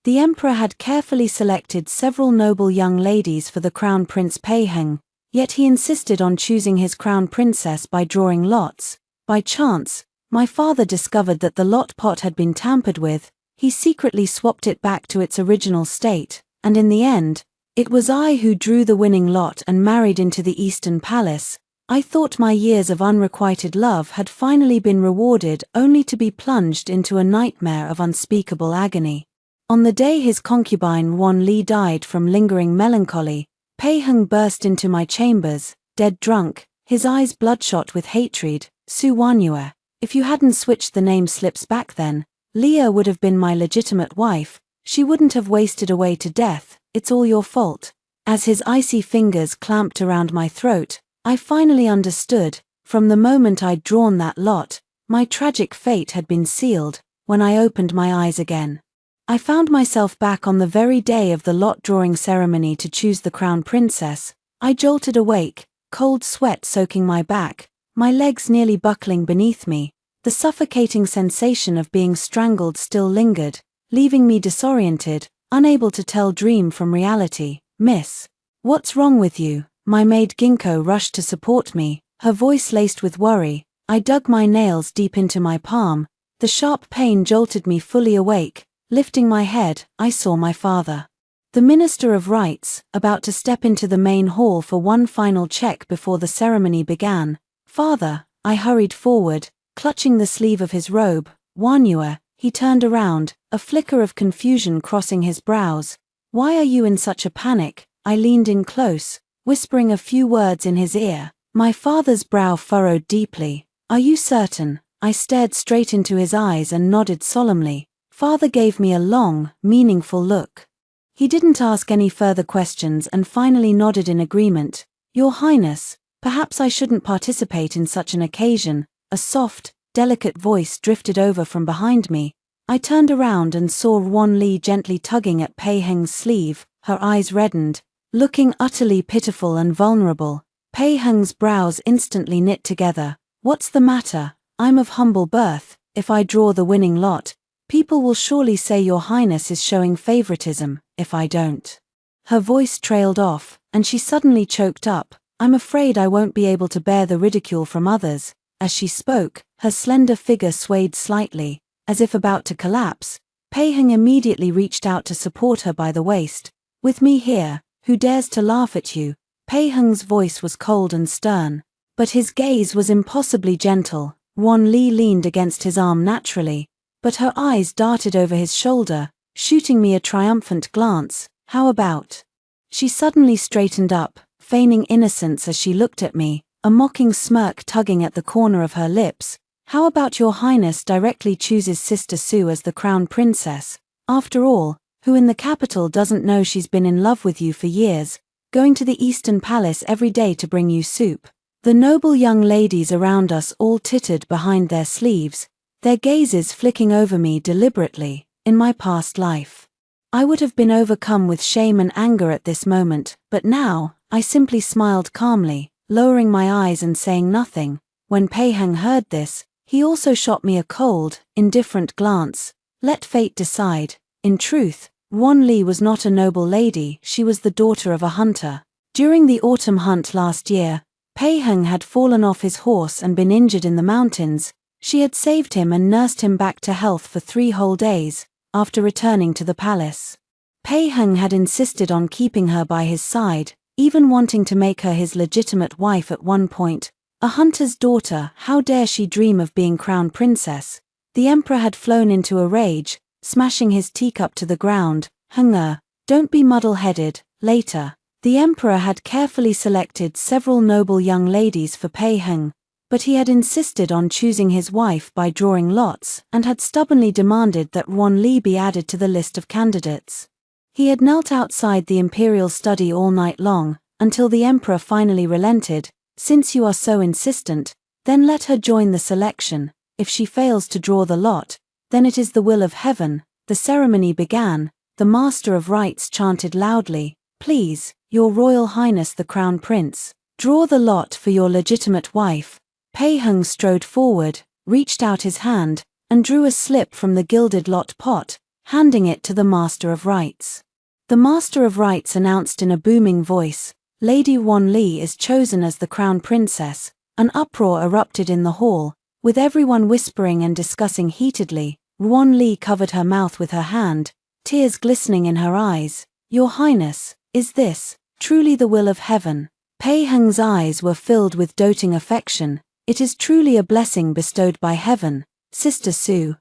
The emperor had carefully selected several noble young ladies for the crown prince Peiheng, yet he insisted on choosing his crown princess by drawing lots. By chance, my father discovered that the lot pot had been tampered with. He secretly swapped it back to its original state, and in the end, it was I who drew the winning lot and married into the Eastern Palace. I thought my years of unrequited love had finally been rewarded, only to be plunged into a nightmare of unspeakable agony. On the day his concubine Wan Li died from lingering melancholy, Peiheng burst into my chambers, dead drunk, his eyes bloodshot with hatred. Su Wanyue, if you hadn't switched the name slips back then, Leah would have been my legitimate wife. She wouldn't have wasted away to death. It's all your fault. As his icy fingers clamped around my throat, I finally understood. From the moment I'd drawn that lot, my tragic fate had been sealed. When I opened my eyes again, I found myself back on the very day of the lot drawing ceremony to choose the crown princess. I jolted awake, cold sweat soaking my back, my legs nearly buckling beneath me. The suffocating sensation of being strangled still lingered, leaving me disoriented, unable to tell dream from reality. "Miss, what's wrong with you?" My maid Ginkgo rushed to support me, her voice laced with worry. I dug my nails deep into my palm. The sharp pain jolted me fully awake. Lifting my head, I saw my father, the Minister of Rites, about to step into the main hall for one final check before the ceremony began. "Father," I hurried forward, clutching the sleeve of his robe. "Wanyue," he turned around, a flicker of confusion crossing his brows. "Why are you in such a panic?" I leaned in close, whispering a few words in his ear. My father's brow furrowed deeply. "Are you certain?" I stared straight into his eyes and nodded solemnly. Father gave me a long, meaningful look. He didn't ask any further questions and finally nodded in agreement. "Your Highness, perhaps I shouldn't participate in such an occasion." A soft, delicate voice drifted over from behind me. I turned around and saw Wan Li gently tugging at Peiheng's sleeve. Her eyes reddened, looking utterly pitiful and vulnerable. Peiheng's brows instantly knit together. "What's the matter? I'm of humble birth. If I draw the winning lot, people will surely say your Highness is showing favoritism. If I don't." Her voice trailed off, and she suddenly choked up. "I'm afraid I won't be able to bear the ridicule from others." As she spoke, her slender figure swayed slightly, as if about to collapse. Peiheng immediately reached out to support her by the waist. "With me here, who dares to laugh at you?" Peiheng's voice was cold and stern, but his gaze was impossibly gentle. Wan Li leaned against his arm naturally, but her eyes darted over his shoulder, shooting me a triumphant glance. "How about?" She suddenly straightened up, feigning innocence as she looked at me, a mocking smirk tugging at the corner of her lips. "How about your Highness directly chooses Sister Su as the crown princess? After all, who in the capital doesn't know she's been in love with you for years, going to the Eastern Palace every day to bring you soup?" The noble young ladies around us all tittered behind their sleeves, their gazes flicking over me deliberately. In my past life, I would have been overcome with shame and anger at this moment, but now, I simply smiled calmly, lowering my eyes and saying nothing. When Peiheng heard this, he also shot me a cold, indifferent glance. Let fate decide. In truth, Wan Li was not a noble lady, she was the daughter of a hunter. During the autumn hunt last year, Peiheng had fallen off his horse and been injured in the mountains. She had saved him and nursed him back to health for 3 whole days, after returning to the palace. Peiheng had insisted on keeping her by his side, even wanting to make her his legitimate wife at one point. A hunter's daughter, how dare she dream of being crown princess? The emperor had flown into a rage, smashing his teacup to the ground. Don't be muddle-headed." Later, the emperor had carefully selected several noble young ladies for Peiheng, but he had insisted on choosing his wife by drawing lots and had stubbornly demanded that Wan Li be added to the list of candidates. He had knelt outside the imperial study all night long, until the emperor finally relented. "Since you are so insistent, then let her join the selection. If she fails to draw the lot, then it is the will of heaven." The ceremony began. The Master of Rites chanted loudly, "Please, your Royal Highness the Crown Prince, draw the lot for your legitimate wife." Peiheng strode forward, reached out his hand, and drew a slip from the gilded lot pot. handing it to the Master of Rites. The Master of Rites announced in a booming voice, "Lady Wanli is chosen as the Crown Princess." An uproar erupted in the hall, with everyone whispering and discussing heatedly. Wanli covered her mouth with her hand, tears glistening in her eyes. "Your Highness, is this truly the will of heaven?" Pei Heng's eyes were filled with doting affection. "It is truly a blessing bestowed by heaven, Sister Su.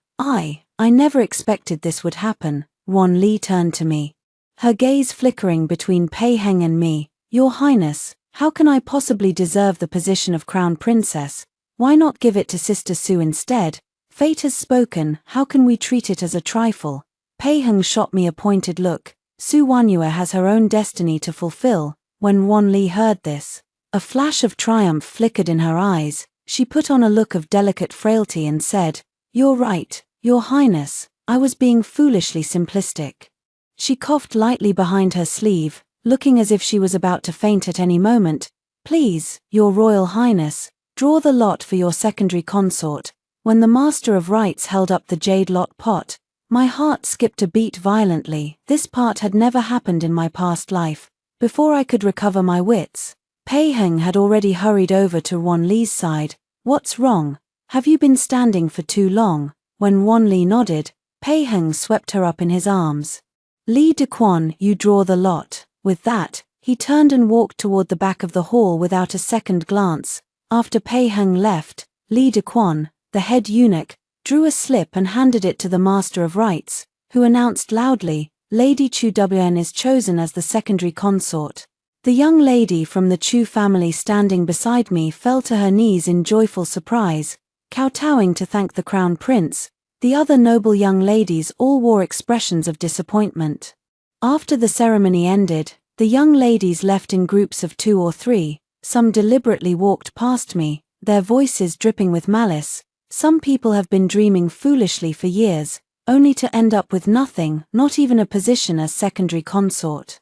I never expected this would happen." Wanli turned to me, her gaze flickering between Pei Heng and me. "Your Highness, how can I possibly deserve the position of Crown Princess? Why not give it to Sister Su instead? Fate has spoken, how can we treat it as a trifle?" Pei Heng shot me a pointed look. "Su Wanyue has her own destiny to fulfill." When Wanli heard this, a flash of triumph flickered in her eyes. She put on a look of delicate frailty and said, "You're right, Your Highness, I was being foolishly simplistic." She coughed lightly behind her sleeve, looking as if she was about to faint at any moment. "Please, Your Royal Highness, draw the lot for your secondary consort." When the Master of Rites held up the jade lot pot, my heart skipped a beat violently. This part had never happened in my past life. Before I could recover my wits, Pei Heng had already hurried over to Wanli's side. "What's wrong? Have you been standing for too long?" When Wanli nodded, Pei Heng swept her up in his arms. "Li Dequan, you draw the lot." With that, he turned and walked toward the back of the hall without a second glance. After Pei Heng left, Li Dequan, the head eunuch, drew a slip and handed it to the Master of Rites, who announced loudly, "Lady Chu Wn is chosen as the secondary consort." The young lady from the Chu family standing beside me fell to her knees in joyful surprise, kowtowing to thank the Crown Prince. The other noble young ladies all wore expressions of disappointment. After the ceremony ended, the young ladies left in groups of 2 or 3, some deliberately walked past me, their voices dripping with malice. "Some people have been dreaming foolishly for years, only to end up with nothing, not even a position as secondary consort."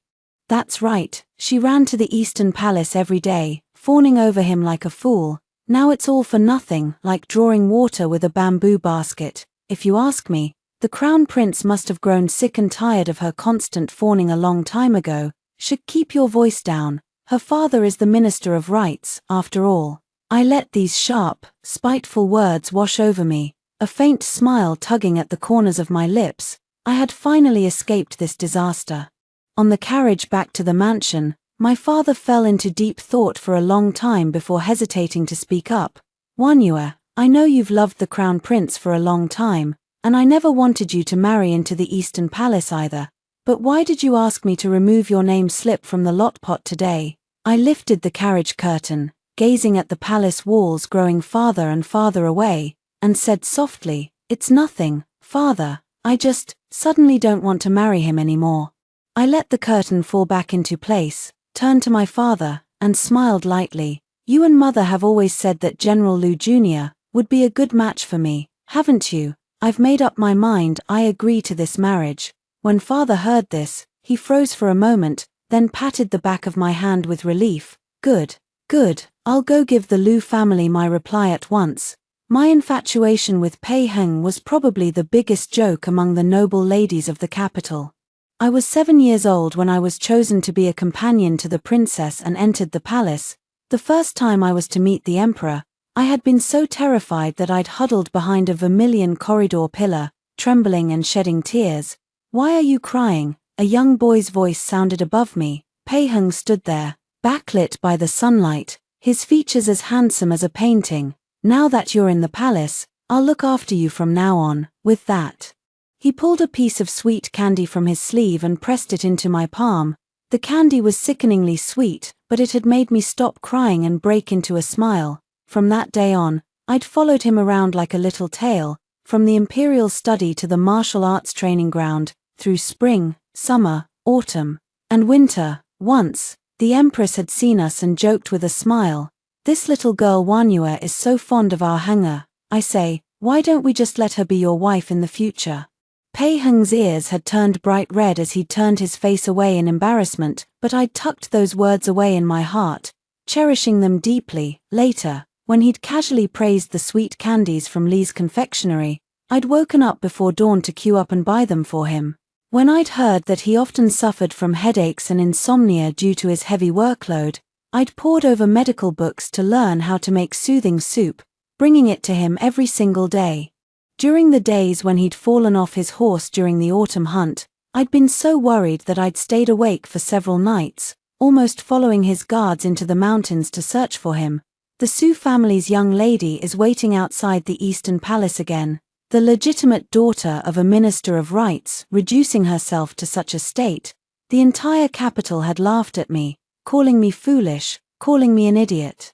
That's right, she ran to the Eastern Palace every day, fawning over him like a fool. Now it's all for nothing, like drawing water with a bamboo basket. If you ask me, the Crown Prince must have grown sick and tired of her constant fawning a long time ago. Should keep your voice down. Her father is the Minister of Rites, after all. I let these sharp, spiteful words wash over me, a faint smile tugging at the corners of my lips. I had finally escaped this disaster. On the carriage back to the mansion, my father fell into deep thought for a long time before hesitating to speak up. "Wanyue, I know you've loved the Crown Prince for a long time, and I never wanted you to marry into the Eastern Palace either. But why did you ask me to remove your name slip from the lot pot today?" I lifted the carriage curtain, gazing at the palace walls growing farther and farther away, and said softly, "It's nothing, father, I just suddenly don't want to marry him anymore." I let the curtain fall back into place, turned to my father, and smiled lightly. "You and mother have always said that General Liu Jr. would be a good match for me, haven't you? I've made up my mind, I agree to this marriage." When father heard this, he froze for a moment, then patted the back of my hand with relief. Good, I'll go give the Liu family my reply at once." My infatuation with Pei Heng was probably the biggest joke among the noble ladies of the capital. I was 7 years old when I was chosen to be a companion to the princess and entered the palace. The first time I was to meet the emperor, I had been so terrified that I'd huddled behind a vermilion corridor pillar, trembling and shedding tears. "Why are you crying?" A young boy's voice sounded above me. Pei Heng stood there, backlit by the sunlight, his features as handsome as a painting. "Now that you're in the palace, I'll look after you from now on." With that, he pulled a piece of sweet candy from his sleeve and pressed it into my palm. The candy was sickeningly sweet, but it had made me stop crying and break into a smile. From that day on, I'd followed him around like a little tail, from the imperial study to the martial arts training ground, through spring, summer, autumn, and winter. Once, the Empress had seen us and joked with a smile, "This little girl Wanyue is so fond of our hanger. I say, why don't we just let her be your wife in the future?" Pei Heng's ears had turned bright red as he turned his face away in embarrassment, but I'd tucked those words away in my heart, cherishing them deeply. Later, when he'd casually praised the sweet candies from Li's confectionery, I'd woken up before dawn to queue up and buy them for him. When I'd heard that he often suffered from headaches and insomnia due to his heavy workload, I'd pored over medical books to learn how to make soothing soup, bringing it to him every single day. During the days when he'd fallen off his horse during the autumn hunt, I'd been so worried that I'd stayed awake for several nights, almost following his guards into the mountains to search for him. The Sioux family's young lady is waiting outside the Eastern Palace again, the legitimate daughter of a minister of rights, reducing herself to such a state. The entire capital had laughed at me, calling me foolish, calling me an idiot.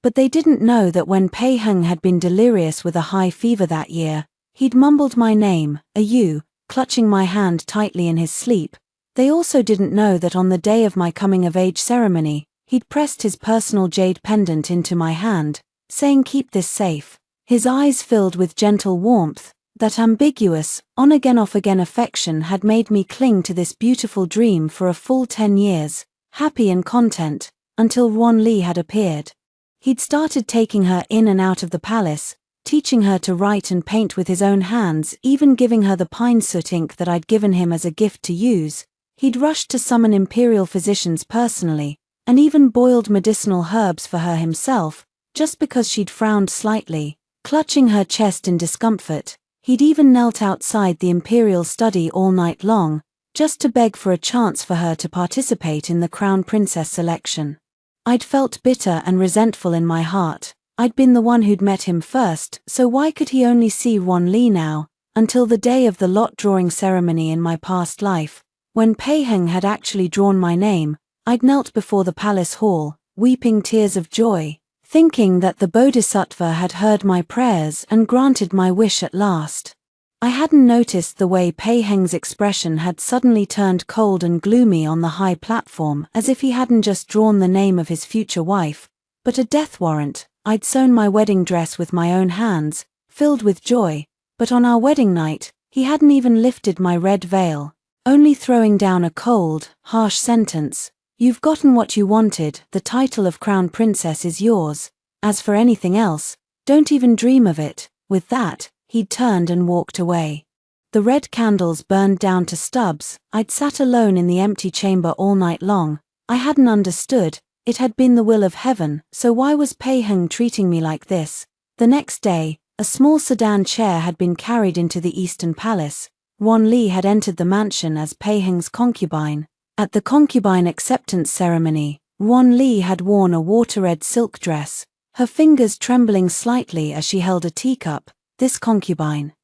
But they didn't know that when Pei Heng had been delirious with a high fever that year, he'd mumbled my name, Ayu, clutching my hand tightly in his sleep. They also didn't know that on the day of my coming-of-age ceremony, he'd pressed his personal jade pendant into my hand, saying, "Keep this safe." His eyes filled with gentle warmth. That ambiguous, on-again off-again affection had made me cling to this beautiful dream for a full 10 years, happy and content, until Ron Li had appeared. He'd started taking her in and out of the palace, teaching her to write and paint with his own hands, even giving her the pine soot ink that I'd given him as a gift to use. He'd rushed to summon imperial physicians personally, and even boiled medicinal herbs for her himself, just because she'd frowned slightly, clutching her chest in discomfort. He'd even knelt outside the imperial study all night long, just to beg for a chance for her to participate in the crown princess selection. I'd felt bitter and resentful in my heart. I'd been the one who'd met him first, so why could he only see Ron Li now, until the day of the lot drawing ceremony in my past life, when Pei Heng had actually drawn my name. I'd knelt before the palace hall, weeping tears of joy, thinking that the Bodhisattva had heard my prayers and granted my wish at last. I hadn't noticed the way Pei Heng's expression had suddenly turned cold and gloomy on the high platform, as if he hadn't just drawn the name of his future wife, but a death warrant. I'd sewn my wedding dress with my own hands, filled with joy, but on our wedding night, he hadn't even lifted my red veil, only throwing down a cold, harsh sentence. "You've gotten what you wanted, the title of crown princess is yours. As for anything else, don't even dream of it." With that, he'd turned and walked away. The red candles burned down to stubs. I'd sat alone in the empty chamber all night long. I hadn't understood. It had been the will of heaven, so why was Pei Heng treating me like this? The next day, a small sedan chair had been carried into the Eastern Palace. Ron Li had entered the mansion as Pei Heng's concubine. At the concubine acceptance ceremony, Ron Li had worn a water-red silk dress, her fingers trembling slightly as she held a teacup. This concubine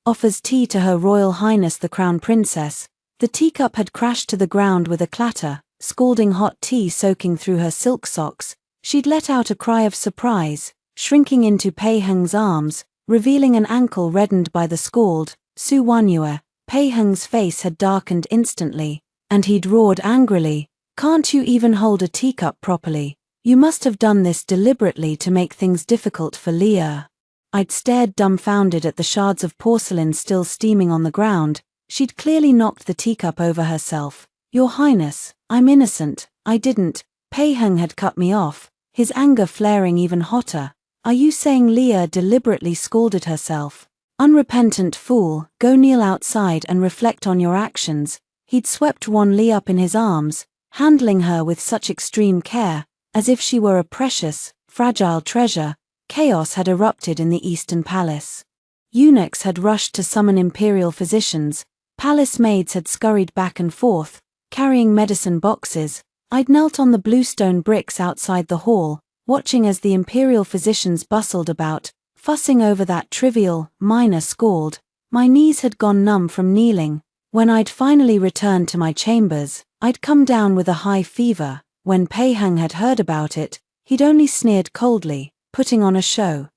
offers tea to Her Royal Highness the Crown Princess. The teacup had crashed to the ground with a clatter, scalding hot tea soaking through her silk socks. She'd let out a cry of surprise, shrinking into Pei Heng's arms, revealing an ankle reddened by the scald. "Su Wanyue." Pei Heng's face had darkened instantly, and he'd roared angrily, "Can't you even hold a teacup properly? You must have done this deliberately to make things difficult for Leah." I'd stared dumbfounded at the shards of porcelain still steaming on the ground. She'd clearly knocked the teacup over herself. "Your Highness, I'm innocent, I didn't." Pei Heng had cut me off, his anger flaring even hotter. "Are you saying Leah deliberately scalded herself? Unrepentant fool, go kneel outside and reflect on your actions." He'd swept Ron Li up in his arms, handling her with such extreme care, as if she were a precious, fragile treasure. Chaos had erupted in the Eastern Palace. Eunuchs had rushed to summon imperial physicians. Palace maids had scurried back and forth, carrying medicine boxes. I'd knelt on the bluestone bricks outside the hall, watching as the imperial physicians bustled about, fussing over that trivial, minor scald. My knees had gone numb from kneeling. When I'd finally returned to my chambers, I'd come down with a high fever. When Pei Heng had heard about it, he'd only sneered coldly, putting on a show.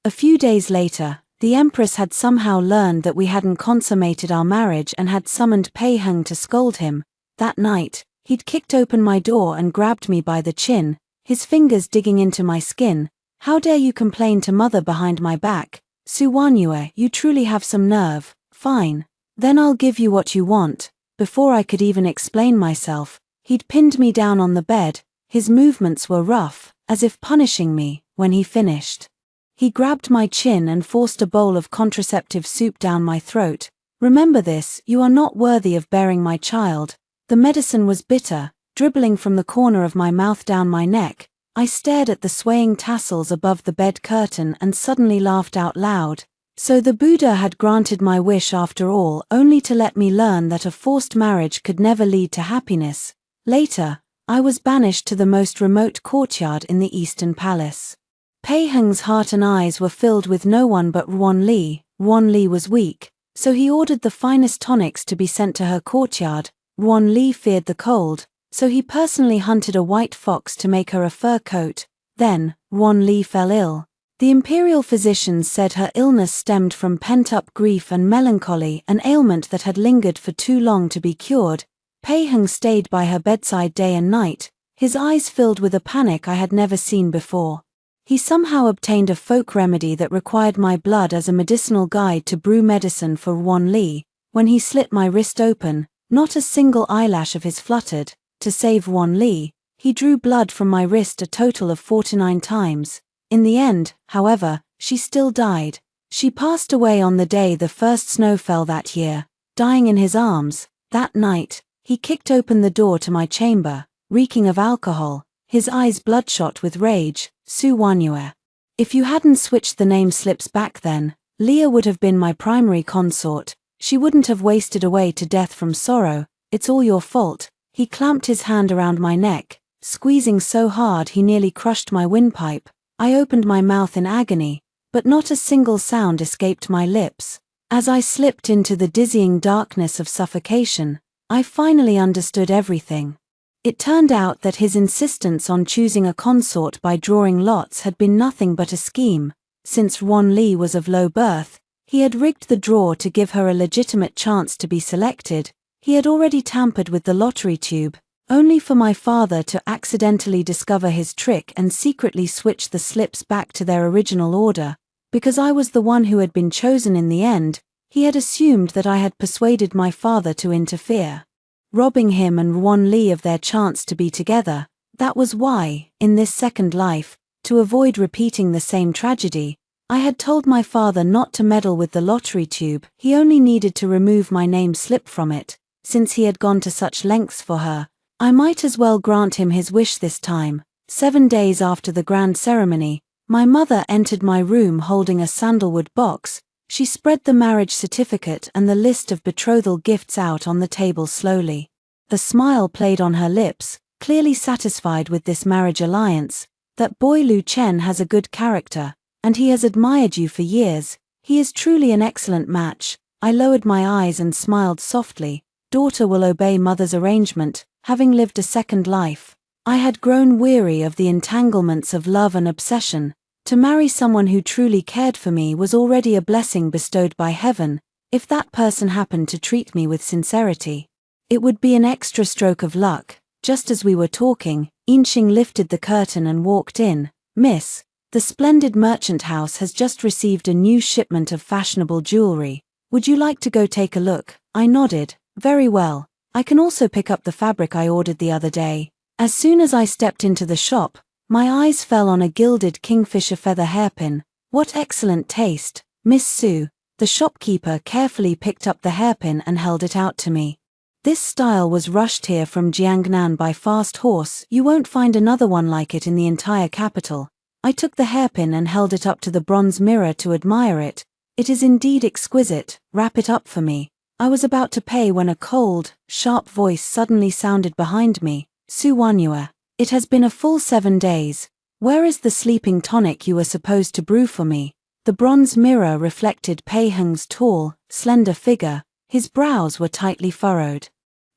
A few days later, the Empress had somehow learned that we hadn't consummated our marriage and had summoned Pei Heng to scold him. That night, he'd kicked open my door and grabbed me by the chin, his fingers digging into my skin. "How dare you complain to mother behind my back? Su Wanyue, you truly have some nerve. Fine. Then I'll give you what you want." Before I could even explain myself, he'd pinned me down on the bed. His movements were rough, as if punishing me. When he finished, He grabbed my chin and forced a bowl of contraceptive soup down my throat. "Remember this, you are not worthy of bearing my child." The medicine was bitter, dribbling from the corner of my mouth down my neck. I stared at the swaying tassels above the bed curtain and suddenly laughed out loud. So the Buddha had granted my wish after all, only to let me learn that a forced marriage could never lead to happiness. Later, I was banished to the most remote courtyard in the Eastern Palace. Pei Heng's heart and eyes were filled with no one but Ruan Li. Ruan Li was weak, so he ordered the finest tonics to be sent to her courtyard. Ruan Li feared the cold, so he personally hunted a white fox to make her a fur coat. Then, Ruan Li fell ill. The imperial physicians said her illness stemmed from pent-up grief and melancholy, an ailment that had lingered for too long to be cured. Pei Heng stayed by her bedside day and night, his eyes filled with a panic I had never seen before. He somehow obtained a folk remedy that required my blood as a medicinal guide to brew medicine for Ruan Li. When he slit my wrist open, not a single eyelash of his fluttered. To save Ruan Li, he drew blood from my wrist a total of 49 times. In the end, however, she still died. She passed away on the day the first snow fell that year, dying in his arms. That night, he kicked open the door to my chamber, reeking of alcohol, his eyes bloodshot with rage. Su Wanyue. If you hadn't switched the name slips back then, Leah would have been my primary consort. She wouldn't have wasted away to death from sorrow. It's all your fault. He clamped his hand around my neck, squeezing so hard he nearly crushed my windpipe. I opened my mouth in agony, but not a single sound escaped my lips. As I slipped into the dizzying darkness of suffocation, I finally understood everything. It turned out that his insistence on choosing a consort by drawing lots had been nothing but a scheme. Since Ruan Li was of low birth, he had rigged the draw to give her a legitimate chance to be selected. He had already tampered with the lottery tube, only for my father to accidentally discover his trick and secretly switch the slips back to their original order. Because I was the one who had been chosen in the end, he had assumed that I had persuaded my father to interfere, robbing him and Ruan Li of their chance to be together. That was why, in this second life, to avoid repeating the same tragedy, I had told my father not to meddle with the lottery tube. He only needed to remove my name slip from it. Since he had gone to such lengths for her, I might as well grant him his wish this time. 7 days after the grand ceremony, my mother entered my room holding a sandalwood box. She spread the marriage certificate and the list of betrothal gifts out on the table slowly. A smile played on her lips, clearly satisfied with this marriage alliance. "That boy Lu Chen has a good character, and he has admired you for years. He is truly an excellent match." I lowered my eyes and smiled softly. Daughter will obey mother's arrangement, having lived a second life. I had grown weary of the entanglements of love and obsession. To marry someone who truly cared for me was already a blessing bestowed by heaven. If that person happened to treat me with sincerity, it would be an extra stroke of luck. Just as we were talking, Inxing lifted the curtain and walked in. "Miss, the splendid merchant house has just received a new shipment of fashionable jewelry. Would you like to go take a look?" I nodded. "Very well. I can also pick up the fabric I ordered the other day." As soon as I stepped into the shop, my eyes fell on a gilded kingfisher feather hairpin. "What excellent taste, Miss Su." The shopkeeper carefully picked up the hairpin and held it out to me. "This style was rushed here from Jiangnan by fast horse. You won't find another one like it in the entire capital." I took the hairpin and held it up to the bronze mirror to admire it. "It is indeed exquisite. Wrap it up for me." I was about to pay when a cold, sharp voice suddenly sounded behind me. "Su Wanyue, it has been a full 7 days. Where is the sleeping tonic you were supposed to brew for me?" The bronze mirror reflected Pei Heng's tall, slender figure. His brows were tightly furrowed,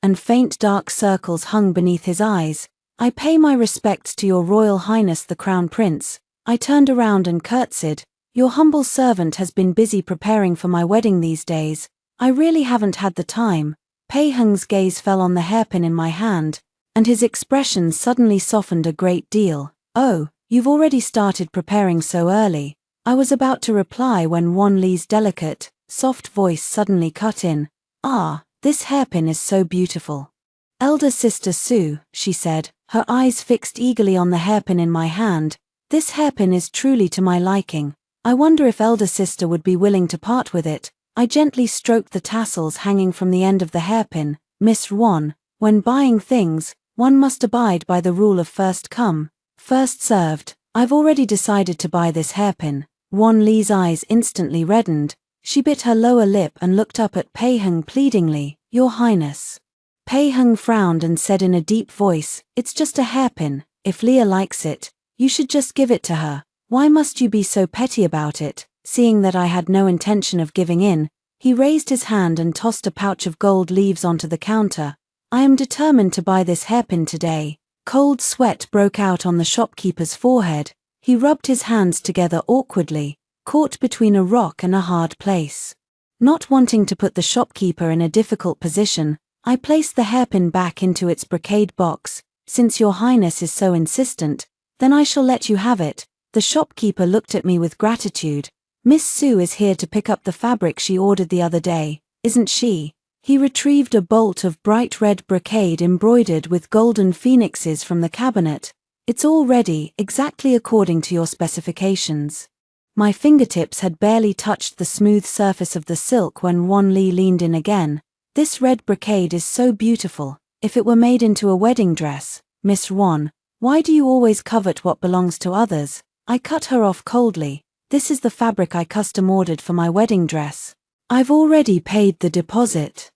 and faint dark circles hung beneath his eyes. "I pay my respects to your Royal Highness the Crown Prince." I turned around and curtsied. "Your humble servant has been busy preparing for my wedding these days. I really haven't had the time." Pei Heng's gaze fell on the hairpin in my hand, and his expression suddenly softened a great deal. "Oh, you've already started preparing so early." I was about to reply when Ruan Li's delicate, soft voice suddenly cut in. "Ah, this hairpin is so beautiful." "Elder sister Su," she said, her eyes fixed eagerly on the hairpin in my hand. "This hairpin is truly to my liking. I wonder if elder sister would be willing to part with it. I gently stroked the tassels hanging from the end of the hairpin. Miss Wan, when buying things, one must abide by the rule of first come, first served. I've already decided to buy this hairpin. Wan Li's eyes instantly reddened. She bit her lower lip and looked up at Pei Heng pleadingly. Your Highness. Pei Heng frowned and said in a deep voice, it's just a hairpin. If Leah likes it, you should just give it to her. Why must you be so petty about it? Seeing that I had no intention of giving in, he raised his hand and tossed a pouch of gold leaves onto the counter. I am determined to buy this hairpin today. Cold sweat broke out on the shopkeeper's forehead. He rubbed his hands together awkwardly, caught between a rock and a hard place. Not wanting to put the shopkeeper in a difficult position, I placed the hairpin back into its brocade box. Since your Highness is so insistent, then I shall let you have it. The shopkeeper looked at me with gratitude. Miss Sue is here to pick up the fabric she ordered the other day, isn't she? He retrieved a bolt of bright red brocade embroidered with golden phoenixes from the cabinet. It's all ready, exactly according to your specifications. My fingertips had barely touched the smooth surface of the silk when Wan Li leaned in again. This red brocade is so beautiful. If it were made into a wedding dress, Miss Wan, why do you always covet what belongs to others? I cut her off coldly. This is the fabric I custom ordered for my wedding dress. I've already paid the deposit.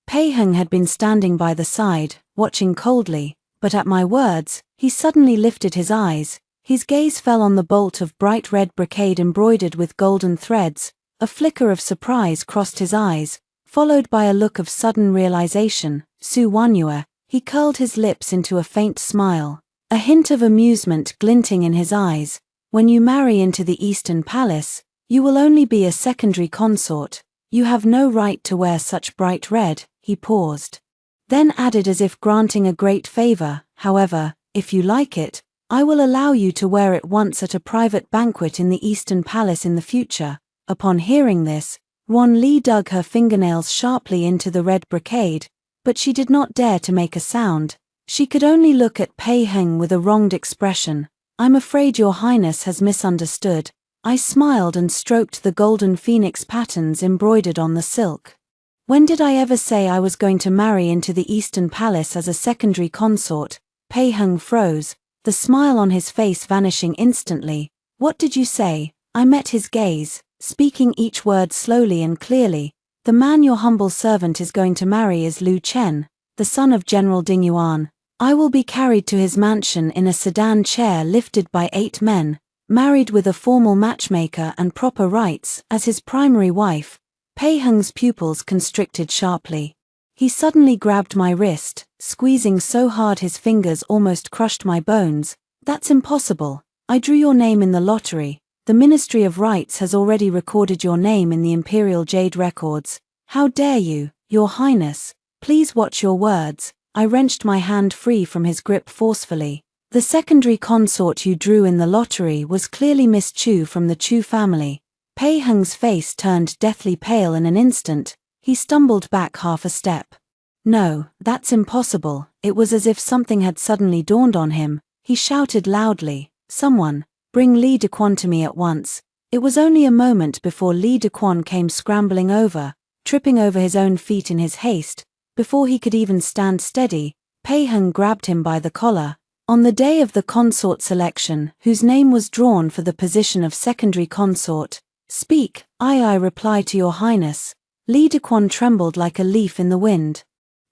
Pei Heng had been standing by the side, watching coldly, but at my words, he suddenly lifted his eyes. His gaze fell on the bolt of bright red brocade embroidered with golden threads. A flicker of surprise crossed his eyes, followed by a look of sudden realization. Su Wanyue, he curled his lips into a faint smile, a hint of amusement glinting in his eyes. When you marry into the Eastern Palace, you will only be a secondary consort. You have no right to wear such bright red. He paused. Then added as if granting a great favor, however, if you like it, I will allow you to wear it once at a private banquet in the Eastern Palace in the future. Upon hearing this, Wan Li dug her fingernails sharply into the red brocade, but she did not dare to make a sound. She could only look at Pei Heng with a wronged expression. I'm afraid your Highness has misunderstood. I smiled and stroked the golden phoenix patterns embroidered on the silk. When did I ever say I was going to marry into the Eastern Palace as a secondary consort? Pei Heng froze, the smile on his face vanishing instantly. What did you say? I met his gaze, speaking each word slowly and clearly. The man your humble servant is going to marry is Lu Chen, the son of General Ding Yuan. I will be carried to his mansion in a sedan chair lifted by 8 men, married with a formal matchmaker and proper rights as his primary wife. Pei Heng's pupils constricted sharply. He suddenly grabbed my wrist, squeezing so hard his fingers almost crushed my bones. That's impossible. I drew your name in the lottery. The Ministry of Rights has already recorded your name in the Imperial Jade Records. How dare you, Your Highness? Please watch your words. I wrenched my hand free from his grip forcefully. The secondary consort you drew in the lottery was clearly Miss Chu from the Chu family. Pei Heng's face turned deathly pale in an instant. He stumbled back half a step. No, that's impossible. It was as if something had suddenly dawned on him. He shouted loudly, someone, bring Li Dequan to me at once. It was only a moment before Li Dequan came scrambling over, tripping over his own feet in his haste. Before he could even stand steady, Pei Heng grabbed him by the collar. On the day of the consort selection, whose name was drawn for the position of secondary consort, speak, I reply to your Highness. Li Dequan trembled like a leaf in the wind.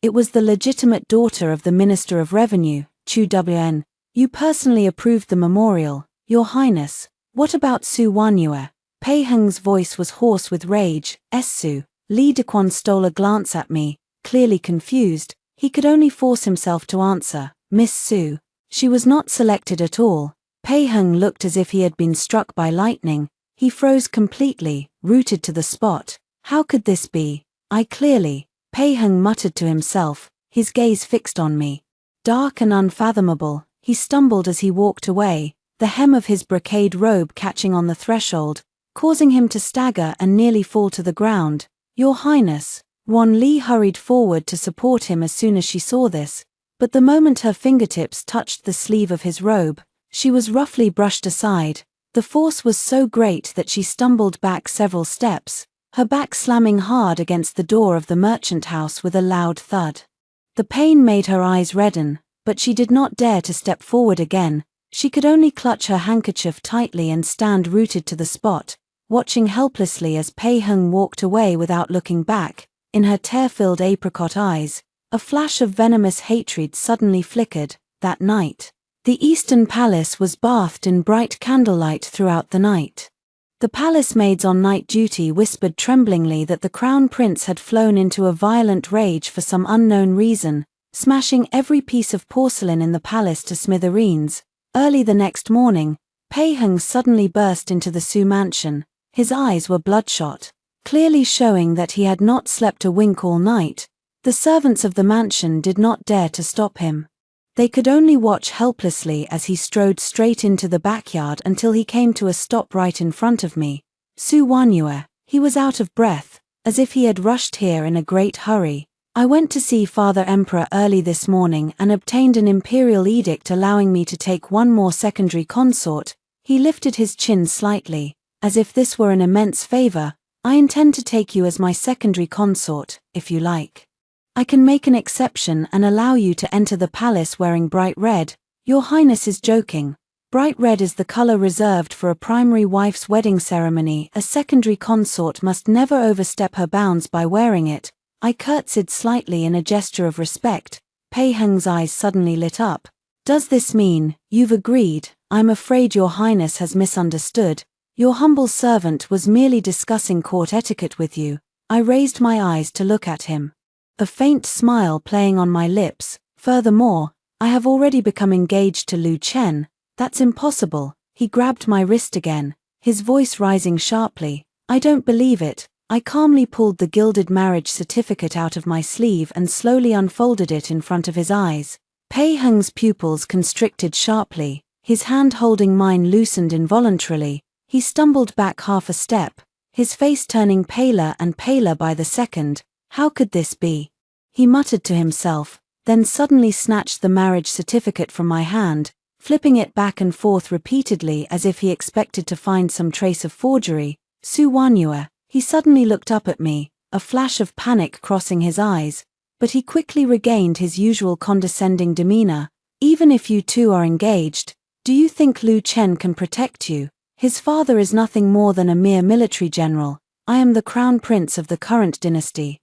It was the legitimate daughter of the Minister of Revenue, Chu Wn. You personally approved the memorial, your Highness. What about Su Wanyue? Pei Heng's voice was hoarse with rage. Su. Li Dequan stole a glance at me, clearly confused. He could only force himself to answer, Miss Su. She was not selected at all. Pei Heng looked as if he had been struck by lightning. He froze completely, rooted to the spot. How could this be? Pei Heng muttered to himself, his gaze fixed on me. Dark and unfathomable, he stumbled as he walked away, the hem of his brocade robe catching on the threshold, causing him to stagger and nearly fall to the ground. Your Highness. Wan Li hurried forward to support him as soon as she saw this, but the moment her fingertips touched the sleeve of his robe, she was roughly brushed aside. The force was so great that she stumbled back several steps, her back slamming hard against the door of the merchant house with a loud thud. The pain made her eyes redden, but she did not dare to step forward again. She could only clutch her handkerchief tightly and stand rooted to the spot, watching helplessly as Pei Heng walked away without looking back. In her tear-filled apricot eyes, a flash of venomous hatred suddenly flickered. That night, the Eastern Palace was bathed in bright candlelight throughout the night. The palace maids on night duty whispered tremblingly that the crown prince had flown into a violent rage for some unknown reason, smashing every piece of porcelain in the palace to smithereens. Early the next morning, Pei Heng suddenly burst into the Su mansion. His eyes were bloodshot, clearly showing that he had not slept a wink all night. The servants of the mansion did not dare to stop him. They could only watch helplessly as he strode straight into the backyard until he came to a stop right in front of me. Su Wanyue, he was out of breath, as if he had rushed here in a great hurry. I went to see Father Emperor early this morning and obtained an imperial edict allowing me to take one more secondary consort. He lifted his chin slightly, as if this were an immense favor. I intend to take you as my secondary consort, if you like. I can make an exception and allow you to enter the palace wearing bright red. Your Highness is joking. Bright red is the color reserved for a primary wife's wedding ceremony. A secondary consort must never overstep her bounds by wearing it. I curtsied slightly in a gesture of respect. Pei Heng's eyes suddenly lit up. Does this mean, you've agreed? I'm afraid your Highness has misunderstood. Your humble servant was merely discussing court etiquette with you. I raised my eyes to look at him, a faint smile playing on my lips. Furthermore, I have already become engaged to Lu Chen. That's impossible. He grabbed my wrist again, his voice rising sharply. I don't believe it. I calmly pulled the gilded marriage certificate out of my sleeve and slowly unfolded it in front of his eyes. Pei Heng's pupils constricted sharply, his hand holding mine loosened involuntarily. He stumbled back half a step, his face turning paler and paler by the second. How could this be? He muttered to himself, then suddenly snatched the marriage certificate from my hand, flipping it back and forth repeatedly as if he expected to find some trace of forgery. Su Wanyue, he suddenly looked up at me, a flash of panic crossing his eyes, but he quickly regained his usual condescending demeanor. Even if you two are engaged, do you think Lu Chen can protect you? His father is nothing more than a mere military general. I am the crown prince of the current dynasty.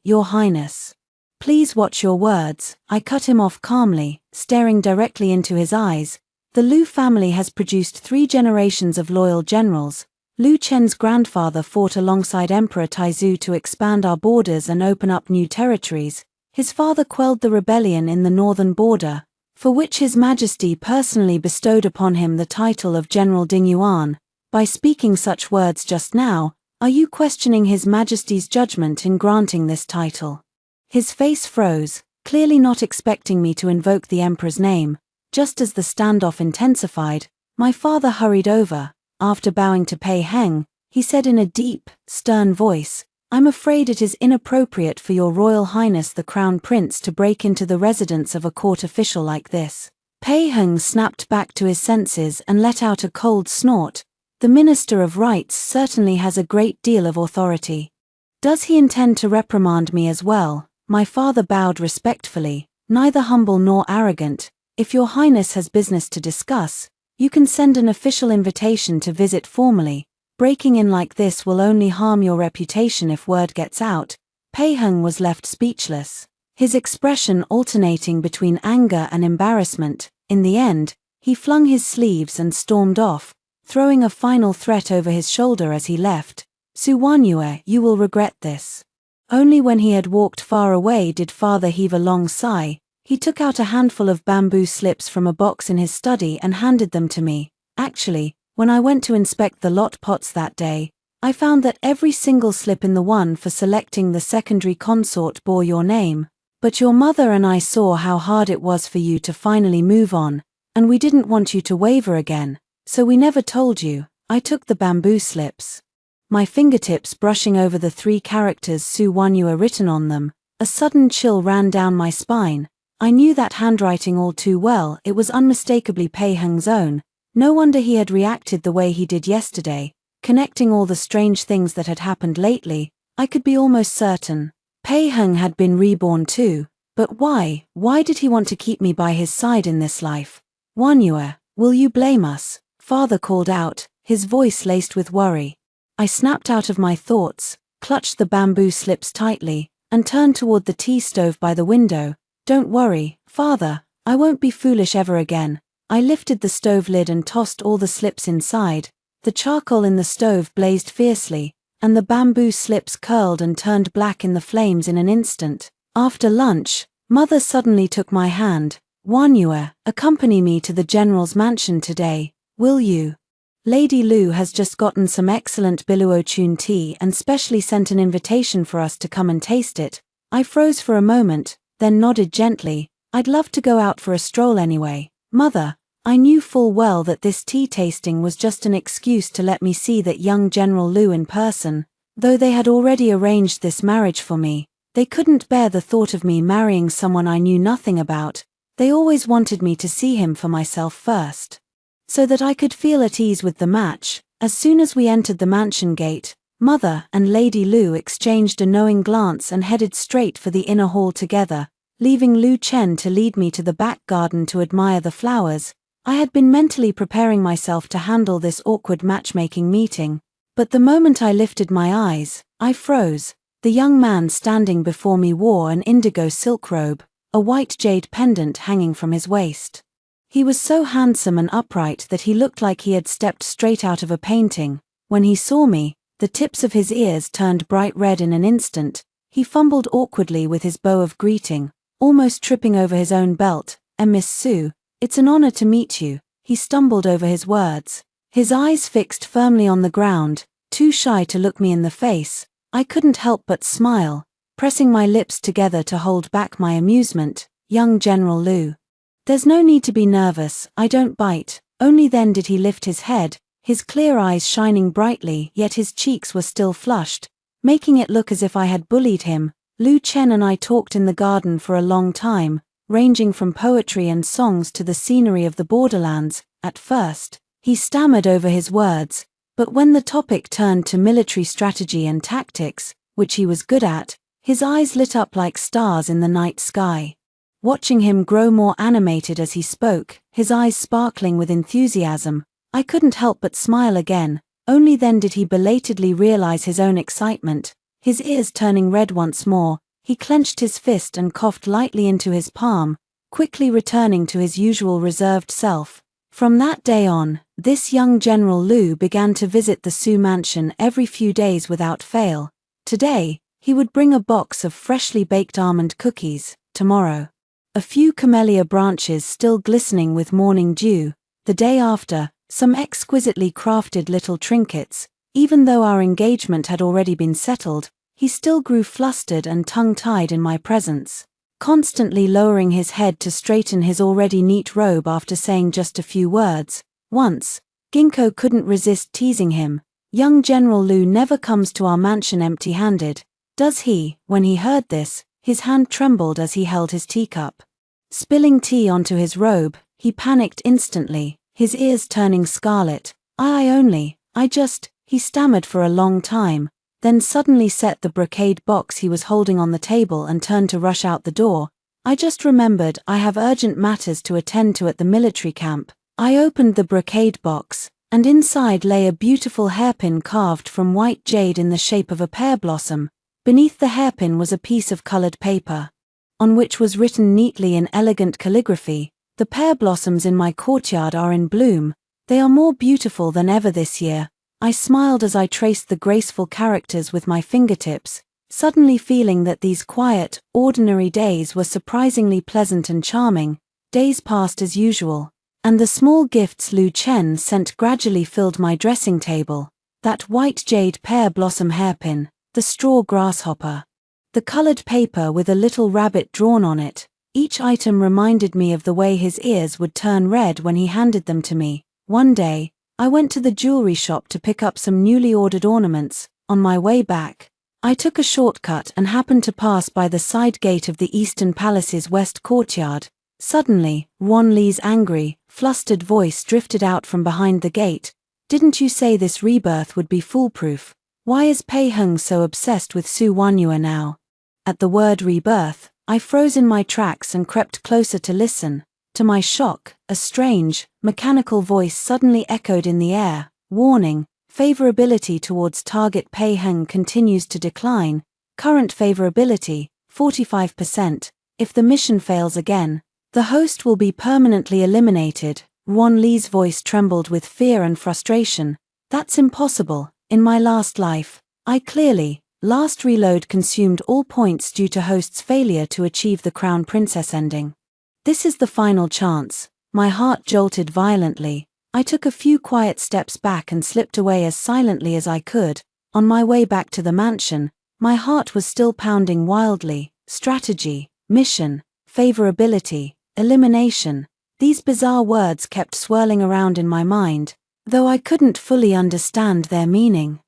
Your Highness. Please watch your words. I cut him off calmly, staring directly into his eyes. The Lu family has produced 3 generations of loyal generals. Lu Chen's grandfather fought alongside Emperor Taizu to expand our borders and open up new territories. His father quelled the rebellion in the northern border, for which His Majesty personally bestowed upon him the title of General Dingyuan. By speaking such words just now, are you questioning His Majesty's judgment in granting this title? His face froze, clearly not expecting me to invoke the Emperor's name. Just as the standoff intensified, my father hurried over. After bowing to Pei Heng, he said in a deep, stern voice, I'm afraid it is inappropriate for your Royal Highness the Crown Prince to break into the residence of a court official like this. Pei Heng snapped back to his senses and let out a cold snort. The Minister of Rights certainly has a great deal of authority. Does he intend to reprimand me as well? My father bowed respectfully, neither humble nor arrogant. If your Highness has business to discuss, you can send an official invitation to visit formally. Breaking in like this will only harm your reputation if word gets out. Pei Heng was left speechless, his expression alternating between anger and embarrassment. In the end, he flung his sleeves and stormed off, throwing a final threat over his shoulder as he left. Su Wanyue, you will regret this. Only when he had walked far away did father heave a long sigh. He took out a handful of bamboo slips from a box in his study and handed them to me. Actually, when I went to inspect the lot pots that day, I found that every single slip in the one for selecting the secondary consort bore your name. But your mother and I saw how hard it was for you to finally move on, and we didn't want you to waver again, so we never told you. I took the bamboo slips, my fingertips brushing over the 3 characters Su Wanyue written on them. A sudden chill ran down my spine. I knew that handwriting all too well. It was unmistakably Pei Heng's own. No wonder he had reacted the way he did yesterday. Connecting all the strange things that had happened lately, I could be almost certain Pei Heng had been reborn too. But why? Why did he want to keep me by his side in this life? Wanyue, will you blame us? Father called out, his voice laced with worry. I snapped out of my thoughts, clutched the bamboo slips tightly, and turned toward the tea stove by the window. Don't worry, Father, I won't be foolish ever again. I lifted the stove lid and tossed all the slips inside. The charcoal in the stove blazed fiercely, and the bamboo slips curled and turned black in the flames in an instant. After lunch, Mother suddenly took my hand. Wanyue, accompany me to the General's mansion today, will you? Lady Lu has just gotten some excellent Biluo-chun tea and specially sent an invitation for us to come and taste it. I froze for a moment, then nodded gently. I'd love to go out for a stroll anyway. Mother, I knew full well that this tea tasting was just an excuse to let me see that young General Lu in person. Though they had already arranged this marriage for me, they couldn't bear the thought of me marrying someone I knew nothing about. They always wanted me to see him for myself first, so that I could feel at ease with the match. As soon as we entered the mansion gate, Mother and Lady Lu exchanged a knowing glance and headed straight for the inner hall together, leaving Lu Chen to lead me to the back garden to admire the flowers. I had been mentally preparing myself to handle this awkward matchmaking meeting, but the moment I lifted my eyes, I froze. The young man standing before me wore an indigo silk robe, a white jade pendant hanging from his waist. He was so handsome and upright that he looked like he had stepped straight out of a painting. When he saw me, the tips of his ears turned bright red in an instant. He fumbled awkwardly with his bow of greeting, almost tripping over his own belt. Miss Su, it's an honor to meet you. He stumbled over his words, his eyes fixed firmly on the ground, too shy to look me in the face. I couldn't help but smile, pressing my lips together to hold back my amusement. Young General Lu. There's no need to be nervous, I don't bite. Only then did he lift his head, his clear eyes shining brightly, yet his cheeks were still flushed, making it look as if I had bullied him. Lu Chen and I talked in the garden for a long time, ranging from poetry and songs to the scenery of the borderlands. At first, he stammered over his words, but when the topic turned to military strategy and tactics, which he was good at, his eyes lit up like stars in the night sky. Watching him grow more animated as he spoke, his eyes sparkling with enthusiasm, I couldn't help but smile again. Only then did he belatedly realize his own excitement. His ears turning red once more, he clenched his fist and coughed lightly into his palm, quickly returning to his usual reserved self. From that day on, this young General Lu began to visit the Su mansion every few days without fail. Today, he would bring a box of freshly baked almond cookies. Tomorrow, a few camellia branches still glistening with morning dew. The day after, some exquisitely crafted little trinkets. Even though our engagement had already been settled, he still grew flustered and tongue-tied in my presence, constantly lowering his head to straighten his already neat robe after saying just a few words. Once, Ginkgo couldn't resist teasing him. Young General Lu never comes to our mansion empty-handed, does he? When he heard this, his hand trembled as he held his teacup. Spilling tea onto his robe, he panicked instantly, his ears turning scarlet. He stammered for a long time, then suddenly set the brocade box he was holding on the table and turned to rush out the door. I just remembered I have urgent matters to attend to at the military camp. I opened the brocade box, and inside lay a beautiful hairpin carved from white jade in the shape of a pear blossom. Beneath the hairpin was a piece of colored paper, on which was written neatly in elegant calligraphy, "The pear blossoms in my courtyard are in bloom. They are more beautiful than ever this year." I smiled as I traced the graceful characters with my fingertips, suddenly feeling that these quiet, ordinary days were surprisingly pleasant and charming. Days passed as usual, and the small gifts Lu Chen sent gradually filled my dressing table. That white jade pear blossom hairpin, the straw grasshopper, the colored paper with a little rabbit drawn on it. Each item reminded me of the way his ears would turn red when he handed them to me. One day, I went to the jewelry shop to pick up some newly ordered ornaments. On my way back, I took a shortcut and happened to pass by the side gate of the Eastern Palace's west courtyard. Suddenly, Wan Li's angry, flustered voice drifted out from behind the gate. "Didn't you say this rebirth would be foolproof? Why is Pei Heng so obsessed with Su Wanyue now?" At the word rebirth, I froze in my tracks and crept closer to listen. To my shock, a strange, mechanical voice suddenly echoed in the air. "Warning, favorability towards target Pei Heng continues to decline. Current favorability, 45%. If the mission fails again, the host will be permanently eliminated." Wan Li's voice trembled with fear and frustration. "That's impossible. In my last life, I clearly, last reload consumed all points due to host's failure to achieve the Crown Princess ending. This is the final chance." My heart jolted violently. I took a few quiet steps back and slipped away as silently as I could. On my way back to the mansion, my heart was still pounding wildly. Strategy, mission, favorability, elimination. These bizarre words kept swirling around in my mind, though I couldn't fully understand their meaning.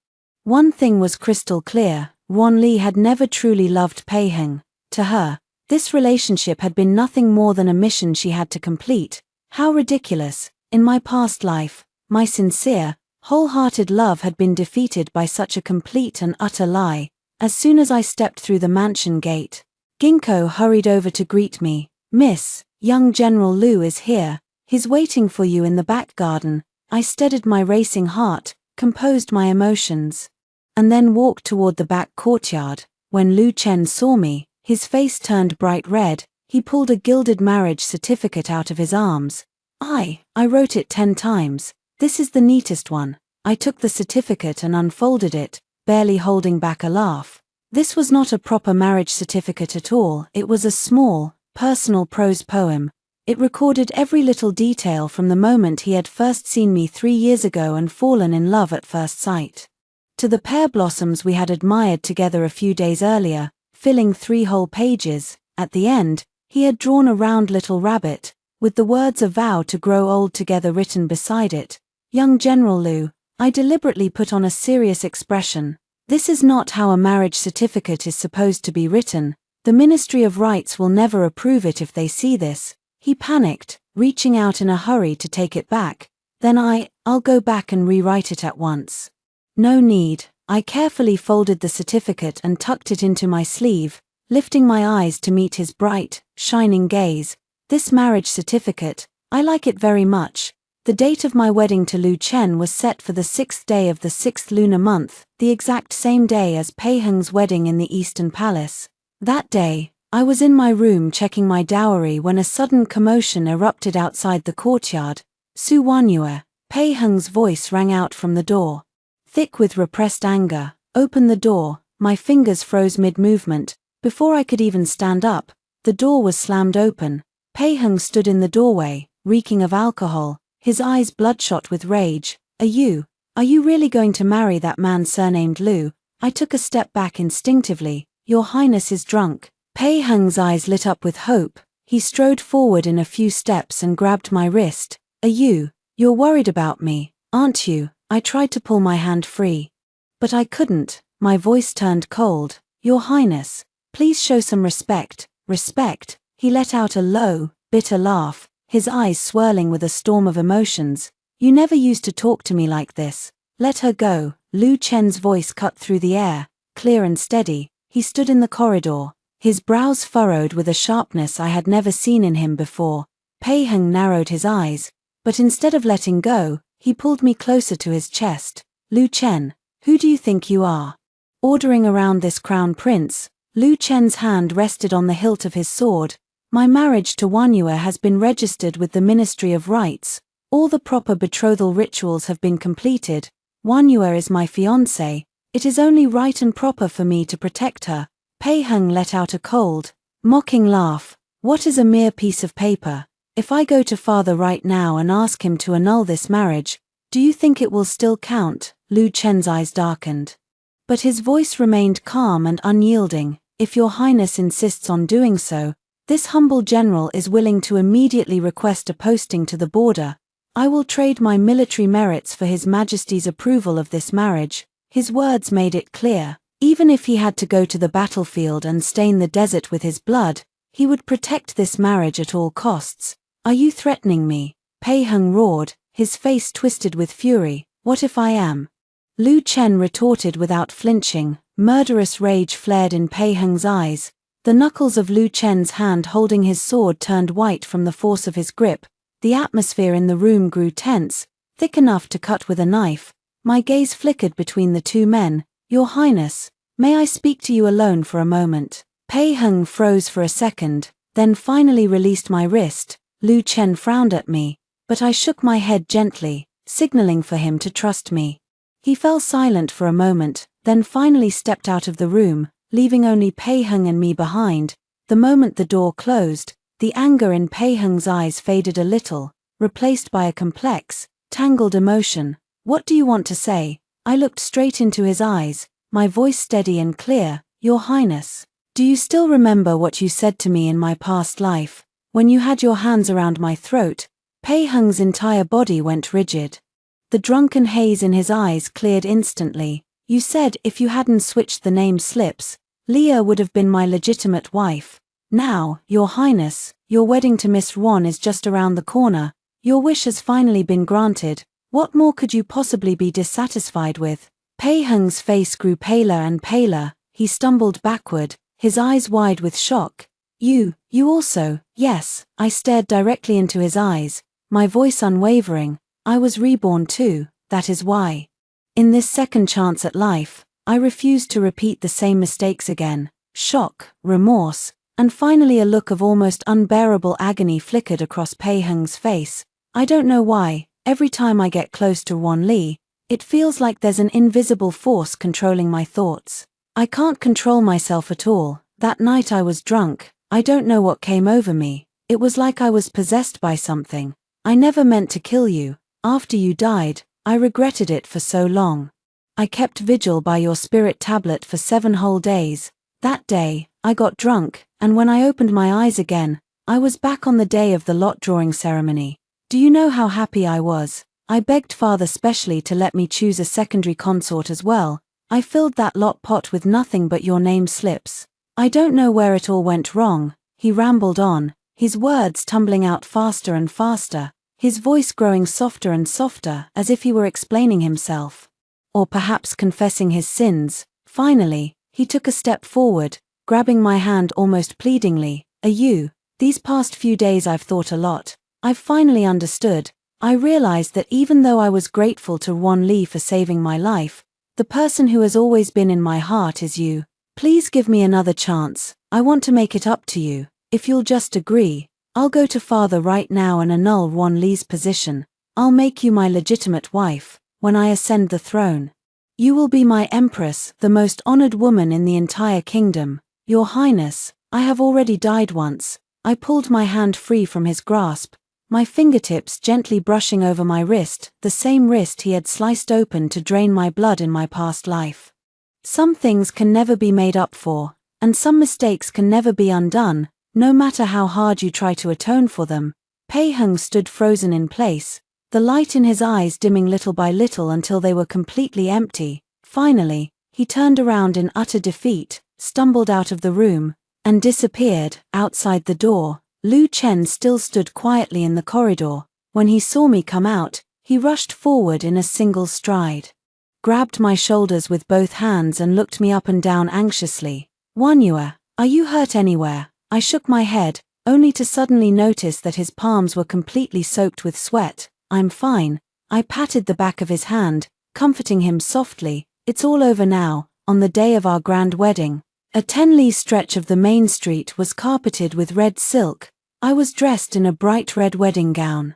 One thing was crystal clear: Wan Li had never truly loved Pei Heng. To her, this relationship had been nothing more than a mission she had to complete. How ridiculous! In my past life, my sincere, wholehearted love had been defeated by such a complete and utter lie. As soon as I stepped through the mansion gate, Ginkgo hurried over to greet me. "Miss, young General Lu is here. He's waiting for you in the back garden." I steadied my racing heart, composed my emotions, and then walked toward the back courtyard. When Lu Chen saw me, his face turned bright red. He pulled a gilded marriage certificate out of his arms. I wrote it 10 times. This is the neatest one." I took the certificate and unfolded it, barely holding back a laugh. This was not a proper marriage certificate at all. It was a small, personal prose poem. It recorded every little detail from the moment he had first seen me 3 years ago and fallen in love at first sight, to the pear blossoms we had admired together a few days earlier, filling 3 whole pages. At the end, he had drawn a round little rabbit, with the words "a vow to grow old together" written beside it. "Young General Lu," I deliberately put on a serious expression. "This is not how a marriage certificate is supposed to be written. The Ministry of Rights will never approve it if they see this." He panicked, reaching out in a hurry to take it back. Then I'll go back and rewrite it at once." "No need." I carefully folded the certificate and tucked it into my sleeve, lifting my eyes to meet his bright, shining gaze. "This marriage certificate, I like it very much." The date of my wedding to Lu Chen was set for the 6th day of the 6th lunar month, the exact same day as Pei Heng's wedding in the Eastern Palace. That day, I was in my room checking my dowry when a sudden commotion erupted outside the courtyard. "Su Wanyue," Pei Heng's voice rang out from the door. Thick with repressed anger, "Open the door." My fingers froze mid-movement. Before I could even stand up, the door was slammed open. Pei Heng stood in the doorway, reeking of alcohol, his eyes bloodshot with rage. Are you really going to marry that man surnamed Lu?" I took a step back instinctively. "Your Highness is drunk." Pei Heng's eyes lit up with hope. He strode forward in a few steps and grabbed my wrist. You're worried about me, aren't you?" I tried to pull my hand free, but I couldn't. My voice turned cold. "Your Highness, please show some respect." "Respect?" He let out a low, bitter laugh, his eyes swirling with a storm of emotions. "You never used to talk to me like this." "Let her go." Lu Chen's voice cut through the air, clear and steady. He stood in the corridor, his brows furrowed with a sharpness I had never seen in him before. Pei Heng narrowed his eyes, but instead of letting go, he pulled me closer to his chest. "Lu Chen, who do you think you are? Ordering around this crown prince?" Lu Chen's hand rested on the hilt of his sword. "My marriage to Wanyue has been registered with the Ministry of Rights. All the proper betrothal rituals have been completed. Wanyue is my fiancée. It is only right and proper for me to protect her." Pei Heng let out a cold, mocking laugh. "What is a mere piece of paper? If I go to father right now and ask him to annul this marriage, do you think it will still count?" Lu Chen's eyes darkened, but his voice remained calm and unyielding. "If your Highness insists on doing so, this humble general is willing to immediately request a posting to the border. I will trade my military merits for His Majesty's approval of this marriage." His words made it clear. Even if he had to go to the battlefield and stain the desert with his blood, he would protect this marriage at all costs. "Are you threatening me?" Pei Heng roared, his face twisted with fury. What if I am? Lu Chen retorted without flinching. Murderous rage flared in Pei Heng's eyes. The knuckles of Lu Chen's hand holding his sword turned white from the force of his grip. The atmosphere in the room grew tense, thick enough to cut with a knife. My gaze flickered between the two men. Your Highness, may I speak to you alone for a moment? Pei Heng froze for a second, then finally released my wrist. Lu Chen frowned at me, but I shook my head gently, signaling for him to trust me. He fell silent for a moment, then finally stepped out of the room, leaving only Pei Heng and me behind. The moment the door closed, the anger in Pei Heng's eyes faded a little, replaced by a complex, tangled emotion. What do you want to say? I looked straight into his eyes, my voice steady and clear. Your Highness, do you still remember what you said to me in my past life, when you had your hands around my throat? Pei Heng's entire body went rigid. The drunken haze in his eyes cleared instantly. You said if you hadn't switched the name slips, Leah would have been my legitimate wife. Now, Your Highness, your wedding to Miss Ron is just around the corner. Your wish has finally been granted. What more could you possibly be dissatisfied with? Pei Heng's face grew paler and paler. He stumbled backward, his eyes wide with shock. You also? Yes, I stared directly into his eyes, my voice unwavering. I was reborn too, that is why. In this second chance at life, I refused to repeat the same mistakes again. Shock, remorse, and finally a look of almost unbearable agony flickered across Pei Heng's face. I don't know why, every time I get close to Wan Li, it feels like there's an invisible force controlling my thoughts. I can't control myself at all. That night I was drunk. I don't know what came over me. It was like I was possessed by something. I never meant to kill you. After you died, I regretted it for so long. I kept vigil by your spirit tablet for 7 whole days. That day, I got drunk, and when I opened my eyes again, I was back on the day of the lot drawing ceremony. Do you know how happy I was? I begged Father specially to let me choose a secondary consort as well. I filled that lot pot with nothing but your name slips. I don't know where it all went wrong, he rambled on, his words tumbling out faster and faster, his voice growing softer and softer as if he were explaining himself. Or perhaps confessing his sins. Finally, he took a step forward, grabbing my hand almost pleadingly. These past few days I've thought a lot. I've finally understood. I realized that even though I was grateful to Wan Li for saving my life, the person who has always been in my heart is you. Please give me another chance. I want to make it up to you. If you'll just agree, I'll go to Father right now and annul Wan Li's position. I'll make you my legitimate wife, when I ascend the throne. You will be my empress, the most honored woman in the entire kingdom. Your Highness, I have already died once. I pulled my hand free from his grasp, my fingertips gently brushing over my wrist, the same wrist he had sliced open to drain my blood in my past life. Some things can never be made up for, and some mistakes can never be undone, no matter how hard you try to atone for them. Pei Heng stood frozen in place, the light in his eyes dimming little by little until they were completely empty. Finally, he turned around in utter defeat, stumbled out of the room, and disappeared. Outside the door, Lu Chen still stood quietly in the corridor. When he saw me come out, he rushed forward in a single stride, grabbed my shoulders with both hands and looked me up and down anxiously. Wanyue, are you hurt anywhere? I shook my head, only to suddenly notice that his palms were completely soaked with sweat. I'm fine. I patted the back of his hand, comforting him softly. It's all over now. On the day of our grand wedding, a 10-li stretch of the main street was carpeted with red silk. I was dressed in a bright red wedding gown,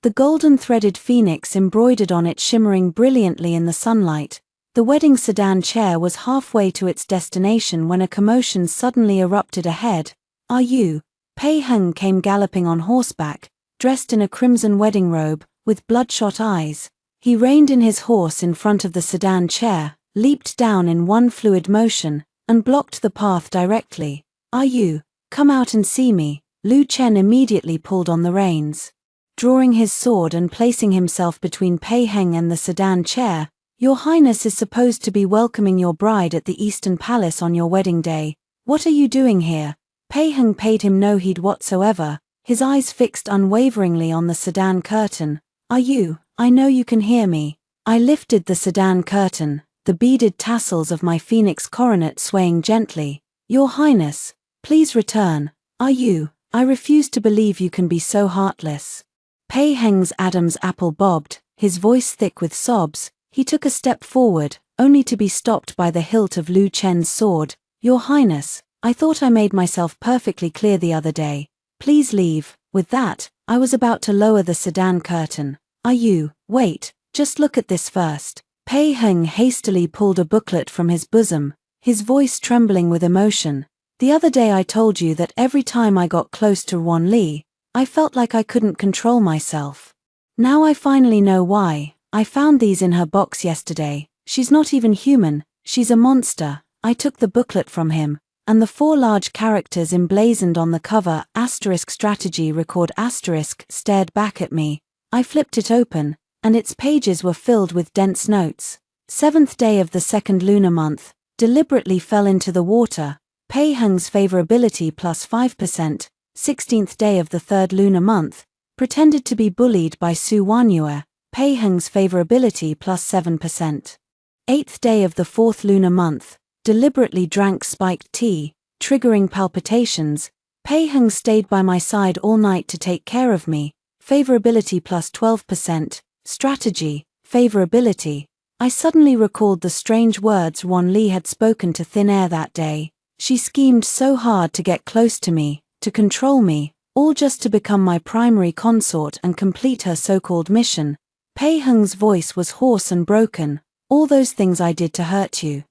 the golden threaded phoenix embroidered on it shimmering brilliantly in the sunlight. The wedding sedan chair was halfway to its destination when a commotion suddenly erupted ahead. Are you? Pei Heng came galloping on horseback, dressed in a crimson wedding robe, with bloodshot eyes. He reined in his horse in front of the sedan chair, leaped down in one fluid motion, and blocked the path directly. Are you? Come out and see me. Lu Chen immediately pulled on the reins, drawing his sword and placing himself between Pei Heng and the sedan chair. Your Highness is supposed to be welcoming your bride at the Eastern Palace on your wedding day. What are you doing here? Pei Heng paid him no heed whatsoever, his eyes fixed unwaveringly on the sedan curtain. Are you? I know you can hear me. I lifted the sedan curtain, the beaded tassels of my phoenix coronet swaying gently. Your Highness, please return. Are you? I refuse to believe you can be so heartless. Pei Heng's Adam's apple bobbed, his voice thick with sobs. He took a step forward, only to be stopped by the hilt of Lu Chen's sword. Your Highness, I thought I made myself perfectly clear the other day. Please leave. With that, I was about to lower the sedan curtain. Are you? Wait, just look at this first. Pei Heng hastily pulled a booklet from his bosom, his voice trembling with emotion. The other day I told you that every time I got close to Wan Li, I felt like I couldn't control myself. Now I finally know why. I found these in her box yesterday. She's not even human, she's a monster. I took the booklet from him, and the 4 large characters emblazoned on the cover, *strategy record *, stared back at me. I flipped it open, and its pages were filled with dense notes. 7th day of the 2nd lunar month, deliberately fell into the water. Pei Heng's favorability plus 5%. 16th day of the 3rd lunar month, pretended to be bullied by Su Wanyue. Pei Heng's favorability plus 7%. 8th day of the 4th lunar month, deliberately drank spiked tea, triggering palpitations. Pei Heng stayed by my side all night to take care of me. Favorability plus 12%. Strategy, favorability. I suddenly recalled the strange words Wan Li had spoken to thin air that day. She schemed so hard to get close to me, to control me, all just to become my primary consort and complete her so-called mission. Pei Heng's voice was hoarse and broken. All those things I did to hurt you.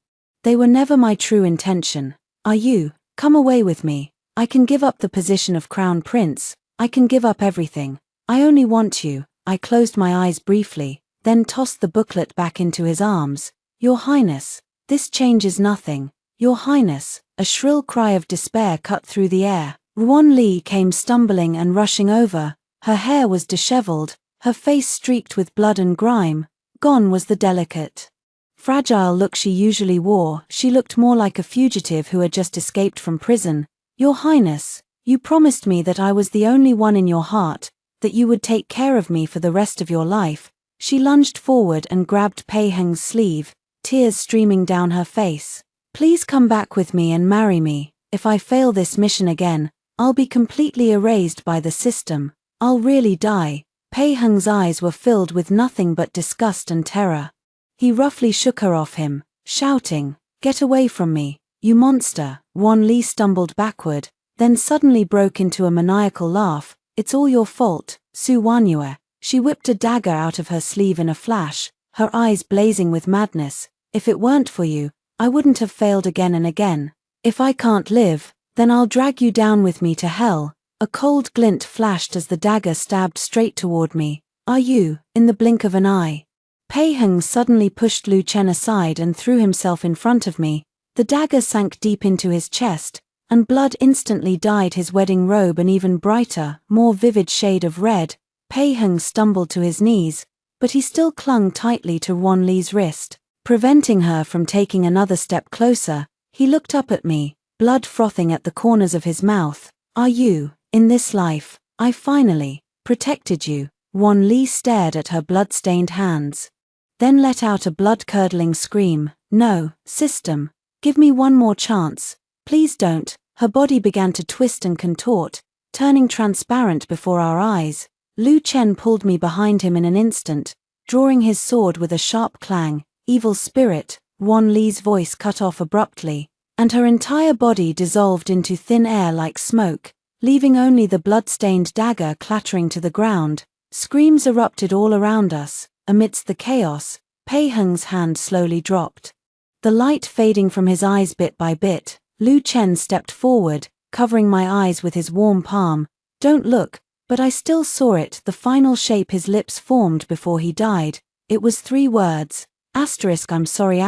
They were never my true intention. Are you? Come away with me. I can give up the position of Crown Prince. I can give up everything. I only want you. I closed my eyes briefly, then tossed the booklet back into his arms. Your Highness, this changes nothing. Your Highness, a shrill cry of despair cut through the air. Wan Li came stumbling and rushing over. Her hair was disheveled, her face streaked with blood and grime. Gone was the delicate, fragile look she usually wore. She looked more like a fugitive who had just escaped from prison. Your Highness, you promised me that I was the only one in your heart, that you would take care of me for the rest of your life. She lunged forward and grabbed Pei Heng's sleeve, tears streaming down her face. Please come back with me and marry me. If I fail this mission again, I'll be completely erased by the system. I'll really die. Pei Heng's eyes were filled with nothing but disgust and terror. He roughly shook her off him, shouting, "Get away from me, you monster!" Wan Li stumbled backward, then suddenly broke into a maniacal laugh. "It's all your fault, Su Wanyue." She whipped a dagger out of her sleeve in a flash, her eyes blazing with madness. "If it weren't for you, I wouldn't have failed again and again. If I can't live, then I'll drag you down with me to hell." A cold glint flashed as the dagger stabbed straight toward me. "Are you?" In the blink of an eye, Pei Heng suddenly pushed Lu Chen aside and threw himself in front of me. The dagger sank deep into his chest, and blood instantly dyed his wedding robe an even brighter, more vivid shade of red. Pei Heng stumbled to his knees, but he still clung tightly to Wan Li's wrist, preventing her from taking another step closer. He looked up at me, blood frothing at the corners of his mouth. "Are you? In this life, I finally protected you." Wan Li stared at her blood-stained hands, then let out a blood-curdling scream. "No, system. Give me one more chance. Please don't." Her body began to twist and contort, turning transparent before our eyes. Lu Chen pulled me behind him in an instant, drawing his sword with a sharp clang. "Evil spirit," Wan Li's voice cut off abruptly, and her entire body dissolved into thin air like smoke, leaving only the blood-stained dagger clattering to the ground. Screams erupted all around us. Amidst the chaos, Pei Heng's hand slowly dropped, the light fading from his eyes bit by bit. Lu Chen stepped forward, covering my eyes with his warm palm. "Don't look," but I still saw it, the final shape his lips formed before he died. It was 3 words. "I'm sorry."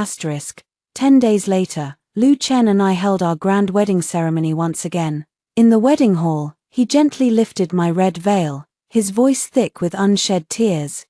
10 days later, Lu Chen and I held our grand wedding ceremony once again. In the wedding hall, he gently lifted my red veil, his voice thick with unshed tears.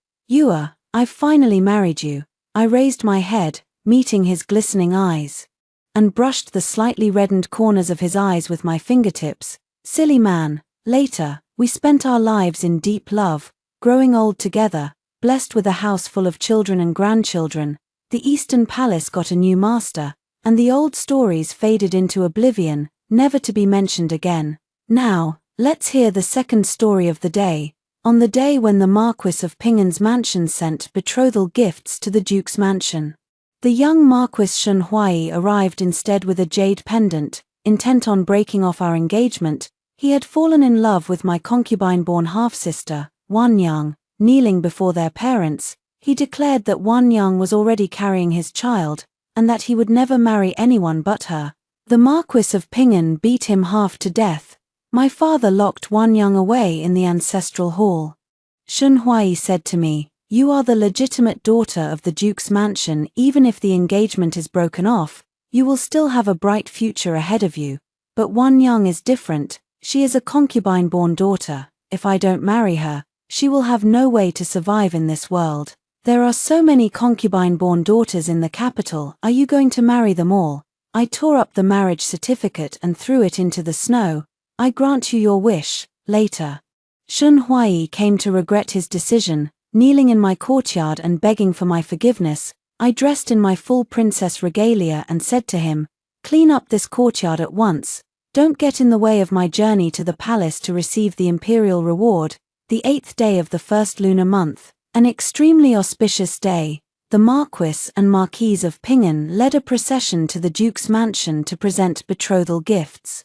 I've finally married you." I raised my head, meeting his glistening eyes, and brushed the slightly reddened corners of his eyes with my fingertips. "Silly man." Later, We spent our lives in deep love, growing old together, blessed with a house full of children and grandchildren. The Eastern Palace got a new master, and the old stories faded into oblivion, never to be mentioned again. Now, let's hear the second story of the day. On the day when the Marquis of Pingen's mansion sent betrothal gifts to the Duke's mansion, the young Marquis Shenhuai arrived instead with a jade pendant, intent on breaking off our engagement. He had fallen in love with my concubine-born half-sister, Wanyang. Kneeling before their parents, he declared that Wanyang was already carrying his child, and that he would never marry anyone but her. The Marquis of Pingen beat him half to death. My father locked Wanyang away in the ancestral hall. Shenhuai said to me, "You are the legitimate daughter of the Duke's mansion. Even if the engagement is broken off, you will still have a bright future ahead of you. But Wanyang is different. She is a concubine-born daughter. If I don't marry her, she will have no way to survive in this world. There are so many concubine-born daughters in the capital. Are you going to marry them all?" I tore up the marriage certificate and threw it into the snow. "I grant you your wish." Later, Shenhuai came to regret his decision, kneeling in my courtyard and begging for my forgiveness. I dressed in my full princess regalia and said to him, "Clean up this courtyard at once. Don't get in the way of my journey to the palace to receive the imperial reward." The 8th day of the first lunar month, an extremely auspicious day, the Marquis and Marquise of Pingen led a procession to the Duke's mansion to present betrothal gifts.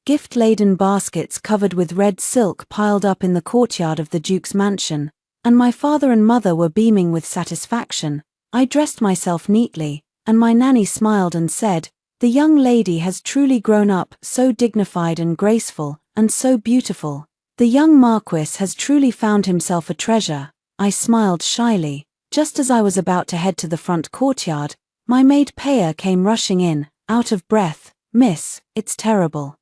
Gift-laden baskets covered with red silk piled up in the courtyard of the Duke's mansion, and my father and mother were beaming with satisfaction. I dressed myself neatly, and my nanny smiled and said, "The young lady has truly grown up, so dignified and graceful, and so beautiful. The young Marquis has truly found himself a treasure." I smiled shyly. Just as I was about to head to the front courtyard, my maid Paya came rushing in, out of breath. "Miss, it's terrible.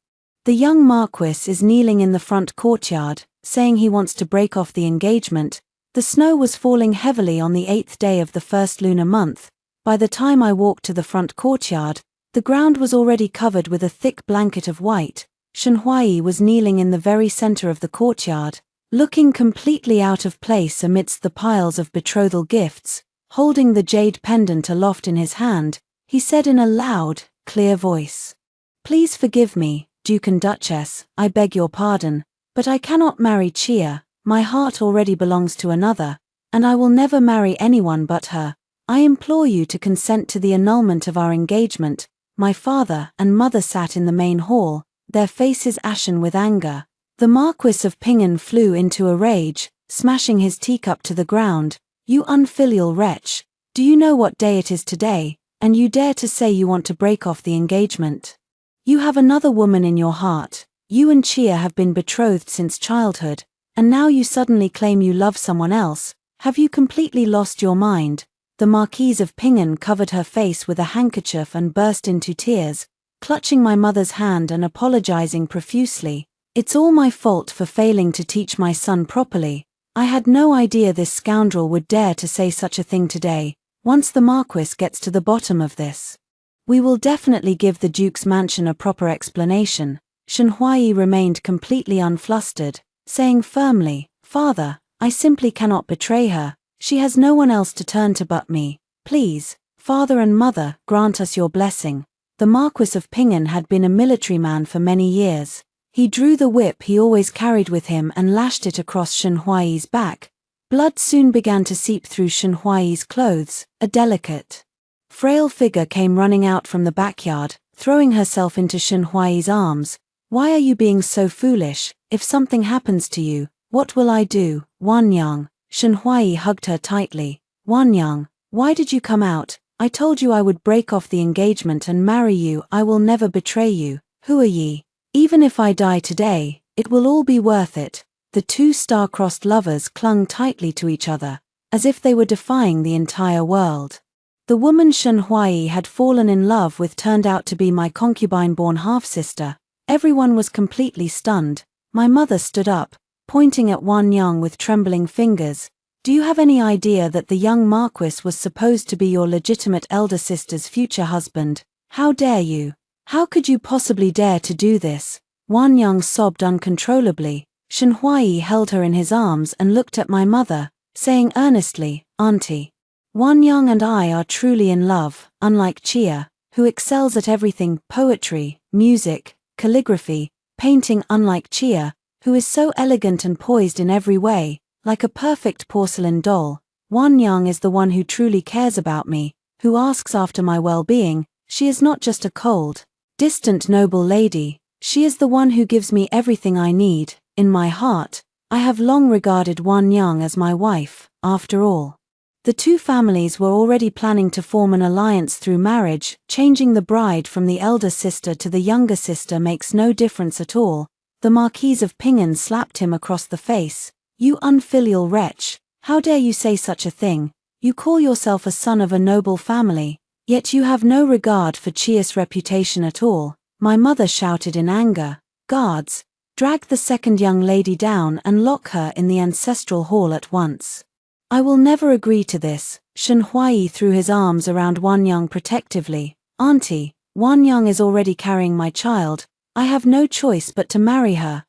The young Marquis is kneeling in the front courtyard, saying he wants to break off the engagement." The snow was falling heavily on the 8th day of the first lunar month. By the time I walked to the front courtyard, the ground was already covered with a thick blanket of white. Shenhuai was kneeling in the very center of the courtyard, looking completely out of place amidst the piles of betrothal gifts. Holding the jade pendant aloft in his hand, he said in a loud, clear voice, "Please forgive me, Duke and Duchess, I beg your pardon, but I cannot marry Chia. My heart already belongs to another, and I will never marry anyone but her. I implore you to consent to the annulment of our engagement." My father and mother sat in the main hall, their faces ashen with anger. The Marquis of Pingen flew into a rage, smashing his teacup to the ground. "You unfilial wretch! Do you know what day it is today, and you dare to say you want to break off the engagement? You have another woman in your heart. You and Chia have been betrothed since childhood, and now you suddenly claim you love someone else. Have you completely lost your mind?" The Marquise of Pingen covered her face with a handkerchief and burst into tears, clutching my mother's hand and apologizing profusely. "It's all my fault for failing to teach my son properly. I had no idea this scoundrel would dare to say such a thing today. Once the Marquis gets to the bottom of this, we will definitely give the Duke's mansion a proper explanation." Shenhuai remained completely unflustered, saying firmly, "Father, I simply cannot betray her. She has no one else to turn to but me. Please, father and mother, grant us your blessing." The Marquis of Pingen had been a military man for many years. He drew the whip he always carried with him and lashed it across Shenhuai's back. Blood soon began to seep through Shenhuai's clothes. A delicate, frail figure came running out from the backyard, throwing herself into Shenhuai's arms. "Why are you being so foolish? If something happens to you, what will I do?" "Wanyang." Shenhuai hugged her tightly. "Wanyang, why did you come out? I told you I would break off the engagement and marry you. I will never betray you. Who are ye? Even if I die today, it will all be worth it." The two star-crossed lovers clung tightly to each other, as if they were defying the entire world. The woman Shenhuai had fallen in love with turned out to be my concubine-born half-sister. Everyone was completely stunned. My mother stood up, pointing at Wanyang with trembling fingers. "Do you have any idea that the young Marquis was supposed to be your legitimate elder sister's future husband? How dare you? How could you possibly dare to do this?" Wanyang sobbed uncontrollably. Shen Huai held her in his arms and looked at my mother, saying earnestly, "Auntie, Wanyang and I are truly in love, unlike Chia, who excels at everything: poetry, music, calligraphy, painting. Unlike Chia, who is so elegant and poised in every way, like a perfect porcelain doll, Wanyang is the one who truly cares about me, who asks after my well-being. She is not just a cold, distant noble lady, she is the one who gives me everything I need. In my heart, I have long regarded Wanyang as my wife." After all, the two families were already planning to form an alliance through marriage. Changing the bride from the elder sister to the younger sister makes no difference at all. The Marquise of Pingen slapped him across the face. "You unfilial wretch, how dare you say such a thing? You call yourself a son of a noble family, yet you have no regard for Chia's reputation at all." My mother shouted in anger, "Guards, drag the second young lady down and lock her in the ancestral hall at once." "I will never agree to this." Shen Huai threw his arms around Wanyang protectively. "Auntie, Wanyang is already carrying my child. I have no choice but to marry her."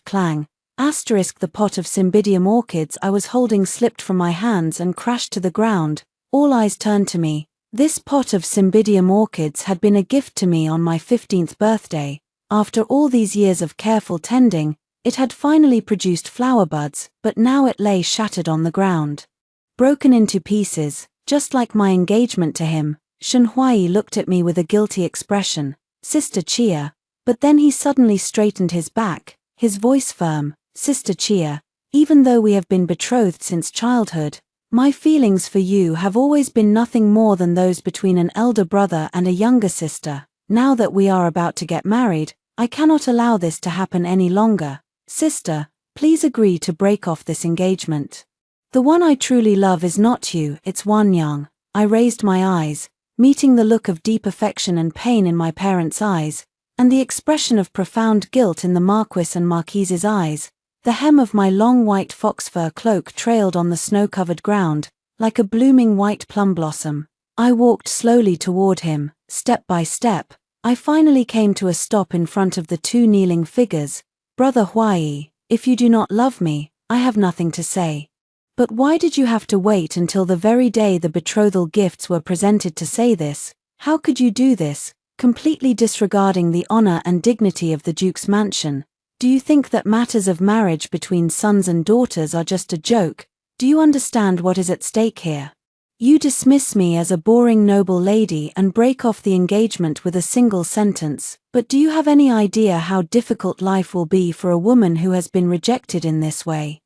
Clang. The pot of cymbidium orchids I was holding slipped from my hands and crashed to the ground. All eyes turned to me. This pot of cymbidium orchids had been a gift to me on my 15th birthday. After all these years of careful tending, it had finally produced flower buds, but now it lay shattered on the ground, broken into pieces, just like my engagement to him. Shen Huai looked at me with a guilty expression. "Sister Chia," but then he suddenly straightened his back, his voice firm. "Sister Chia, even though we have been betrothed since childhood, my feelings for you have always been nothing more than those between an elder brother and a younger sister. Now that we are about to get married, I cannot allow this to happen any longer. Sister, please agree to break off this engagement. The one I truly love is not you, it's Wanyang." I raised my eyes, meeting the look of deep affection and pain in my parents' eyes, and the expression of profound guilt in the Marquis and Marquise's eyes. The hem of my long white foxfur cloak trailed on the snow-covered ground, like a blooming white plum blossom. I walked slowly toward him. Step by step, I finally came to a stop in front of the two kneeling figures. "Brother Huai, if you do not love me, I have nothing to say. But why did you have to wait until the very day the betrothal gifts were presented to say this? How could you do this, completely disregarding the honor and dignity of the Duke's mansion? Do you think that matters of marriage between sons and daughters are just a joke? Do you understand what is at stake here? You dismiss me as a boring noble lady and break off the engagement with a single sentence, but do you have any idea how difficult life will be for a woman who has been rejected in this way?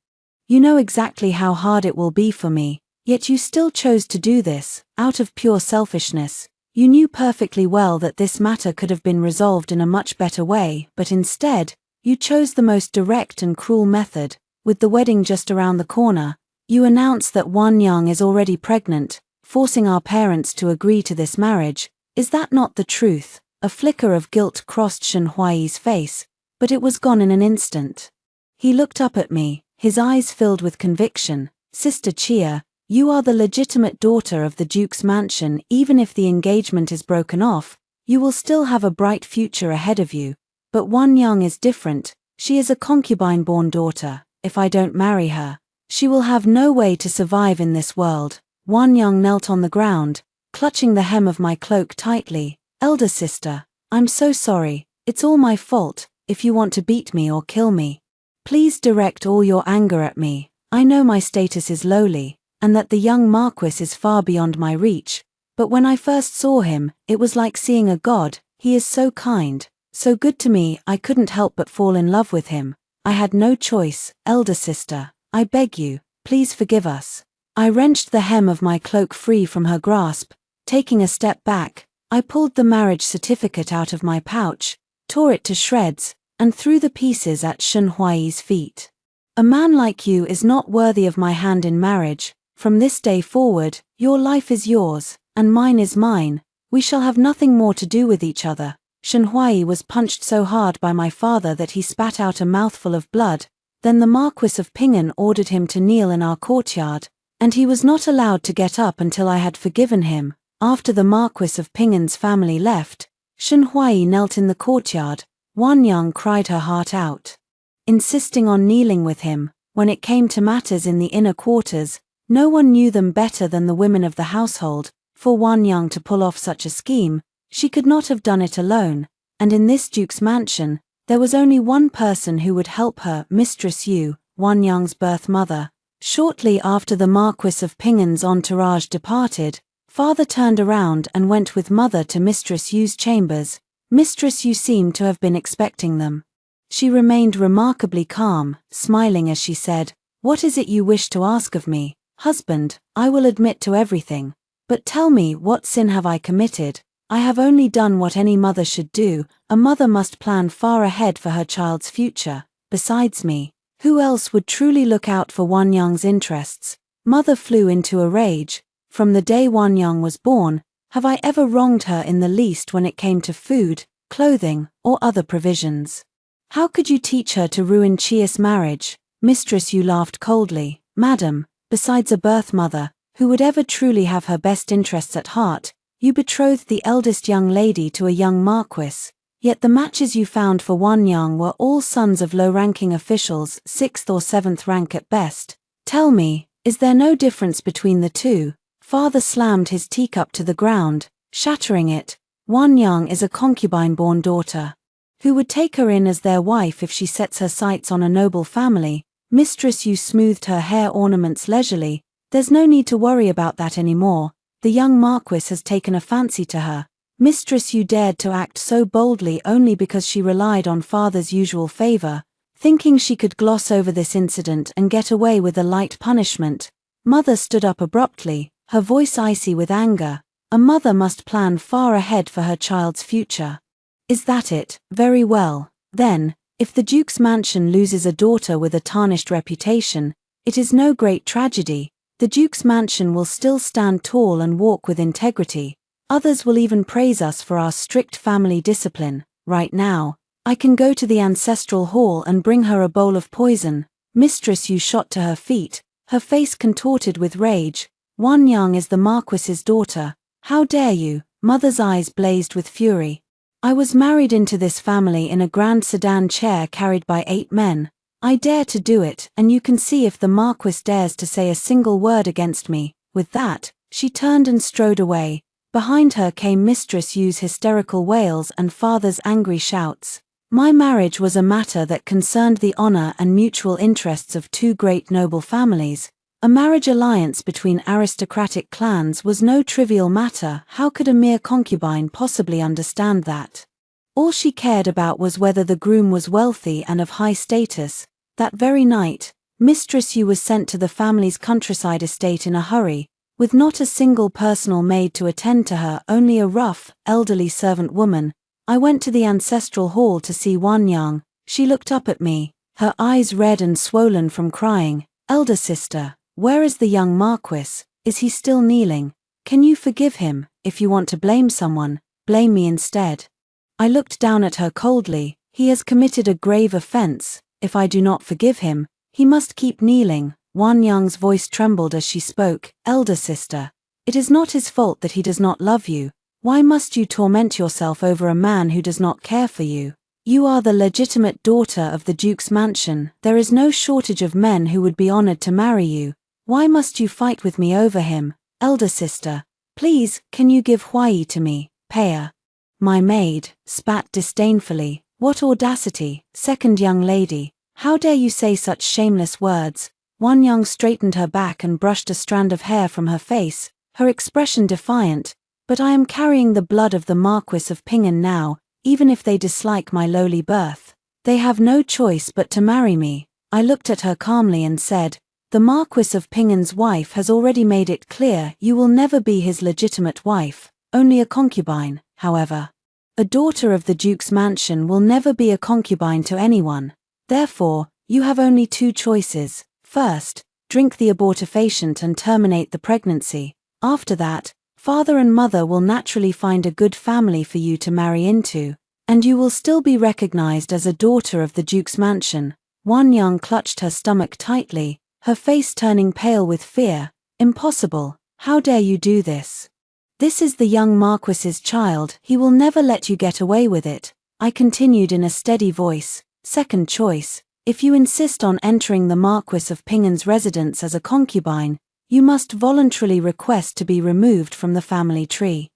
You know exactly how hard it will be for me, yet you still chose to do this, out of pure selfishness. You knew perfectly well that this matter could have been resolved in a much better way, but instead, you chose the most direct and cruel method. With the wedding just around the corner, you announce that Wanyang is already pregnant, forcing our parents to agree to this marriage. Is that not the truth?" A flicker of guilt crossed Shen Huai's face, but it was gone in an instant. He looked up at me, his eyes filled with conviction. "Sister Chia, you are the legitimate daughter of the Duke's mansion. Even if the engagement is broken off, you will still have a bright future ahead of you. But Wanyang is different. She is a concubine-born daughter. If I don't marry her, she will have no way to survive in this world." Wanyang knelt on the ground, clutching the hem of my cloak tightly. "Elder sister, I'm so sorry. It's all my fault. If you want to beat me or kill me, please direct all your anger at me. I know my status is lowly, and that the young Marquis is far beyond my reach, but when I first saw him, it was like seeing a god. He is so kind, so good to me, I couldn't help but fall in love with him. I had no choice. Elder sister, I beg you, please forgive us." I wrenched the hem of my cloak free from her grasp. Taking a step back, I pulled the marriage certificate out of my pouch, tore it to shreds, and threw the pieces at Shen Huai's feet. "A man like you is not worthy of my hand in marriage. From this day forward, your life is yours, and mine is mine. We shall have nothing more to do with each other." Shen Huai was punched so hard by my father that he spat out a mouthful of blood. Then the Marquis of Pingen ordered him to kneel in our courtyard, and he was not allowed to get up until I had forgiven him. After the Marquis of Pingen's family left, Shen Huai knelt in the courtyard. Wanyang cried her heart out. insisting on kneeling with him. When it came to matters in the inner quarters, no one knew them better than the women of the household. For Wanyang to pull off such a scheme, she could not have done it alone, and in this duke's mansion, there was only one person who would help her, Mistress Yu, Wanyang's birth mother. Shortly after the Marquis of Ping'an's entourage departed, father turned around and went with mother to Mistress Yu's chambers. Mistress Yu seemed to have been expecting them. She remained remarkably calm, smiling as she said, "What is it you wish to ask of me, husband? I will admit to everything. But tell me, what sin have I committed? I have only done what any mother should do. A mother must plan far ahead for her child's future. Besides me, who else would truly look out for Wanyang's interests?" Mother flew into a rage. "From the day Wanyang was born, have I ever wronged her in the least when it came to food, clothing, or other provisions? How could you teach her to ruin Chia's marriage?" Mistress Yu laughed coldly. "Madam, besides a birth mother, who would ever truly have her best interests at heart, you betrothed the eldest young lady to a young marquis. Yet the matches you found for Wanyang were all sons of low-ranking officials, 6th or 7th rank at best. Tell me, is there no difference between the two?" Father slammed his teacup to the ground, shattering it. "Wanyang is a concubine-born daughter. Who would take her in as their wife if she sets her sights on a noble family?" Mistress Yu smoothed her hair ornaments leisurely. "There's no need to worry about that anymore. The young marquis has taken a fancy to her." Mistress Yu dared to act so boldly only because she relied on father's usual favor, thinking she could gloss over this incident and get away with a light punishment. Mother stood up abruptly, her voice icy with anger. "A mother must plan far ahead for her child's future. Is that it? Very well. Then, if the Duke's mansion loses a daughter with a tarnished reputation, it is no great tragedy. The Duke's mansion will still stand tall and walk with integrity. Others will even praise us for our strict family discipline. Right now, I can go to the ancestral hall and bring her a bowl of poison." Mistress Yu shot to her feet, her face contorted with rage. "Wanyang is the Marquis's daughter. How dare you?" Mother's eyes blazed with fury. "I was married into this family in a grand sedan chair carried by 8 men. I dare to do it, and you can see if the Marquis dares to say a single word against me." With that, she turned and strode away. Behind her came Mistress Yu's hysterical wails and father's angry shouts. "My marriage was a matter that concerned the honor and mutual interests of 2 great noble families. A marriage alliance between aristocratic clans was no trivial matter. How could a mere concubine possibly understand that? All she cared about was whether the groom was wealthy and of high status." That very night, Mistress Yu was sent to the family's countryside estate in a hurry, with not a single personal maid to attend to her, only a rough, elderly servant woman. "I went to the ancestral hall to see Wanyang." She looked up at me, her eyes red and swollen from crying. "Elder sister, where is the young Marquis? Is he still kneeling? Can you forgive him? If you want to blame someone, blame me instead." I looked down at her coldly. "He has committed a grave offense. If I do not forgive him, he must keep kneeling." Wanyang's voice trembled as she spoke. "Elder sister, it is not his fault that he does not love you. Why must you torment yourself over a man who does not care for you? You are the legitimate daughter of the Duke's mansion. There is no shortage of men who would be honored to marry you. Why must you fight with me over him? Elder sister, please, can you give Huai to me, Paya?" My maid spat disdainfully. "What audacity, second young lady. How dare you say such shameless words?" Wanyang straightened her back and brushed a strand of hair from her face, her expression defiant. "But I am carrying the blood of the Marquis of Ping'an now, even if they dislike my lowly birth. They have no choice but to marry me." I looked at her calmly and said, "The Marquis of Ping'an's wife has already made it clear you will never be his legitimate wife, only a concubine. However, a daughter of the Duke's mansion will never be a concubine to anyone. Therefore, you have only 2 choices. First, drink the abortifacient and terminate the pregnancy. After that, father and mother will naturally find a good family for you to marry into, and you will still be recognized as a daughter of the Duke's mansion." Wanyang clutched her stomach tightly, her face turning pale with fear. "Impossible. How dare you do this? This is the young Marquis's child. He will never let you get away with it." I continued in a steady voice. "Second choice, If you insist on entering the Marquis of Pingen's residence as a concubine, you must voluntarily request to be removed from the family tree.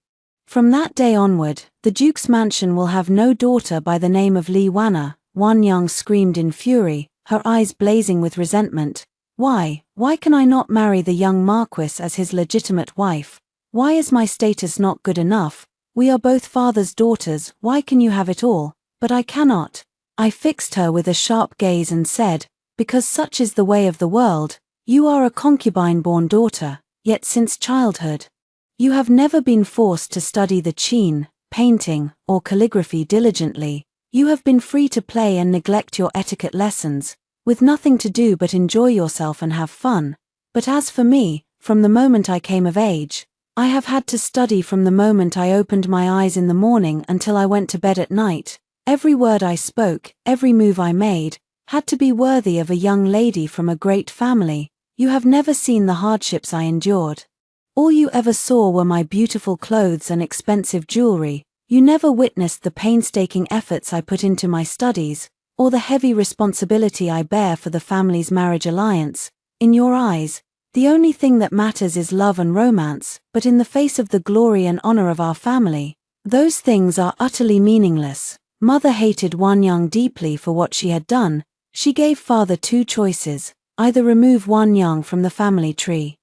From that day onward, the Duke's mansion will have no daughter by the name of Li Wanna," Wan Yang screamed in fury, her eyes blazing with resentment. Why can I not marry the young Marquis as his legitimate wife? Why is my status not good enough? We are both father's daughters, why can you have it all, but I cannot? I fixed her with a sharp gaze and said, because such is the way of the world, you are a concubine-born daughter, yet since childhood, you have never been forced to study the qin, painting, or calligraphy diligently. You have been free to play and neglect your etiquette lessons, with nothing to do but enjoy yourself and have fun. But as for me, from the moment I came of age, I have had to study from the moment I opened my eyes in the morning until I went to bed at night. Every word I spoke, every move I made, had to be worthy of a young lady from a great family. You have never seen the hardships I endured. All you ever saw were my beautiful clothes and expensive jewelry. You never witnessed the painstaking efforts I put into my studies, or the heavy responsibility I bear for the family's marriage alliance. In your eyes, the only thing that matters is love and romance, but in the face of the glory and honor of our family, those things are utterly meaningless. Mother hated Wan Yang deeply for what she had done. She gave father two choices, either remove Wan Yang from the family tree,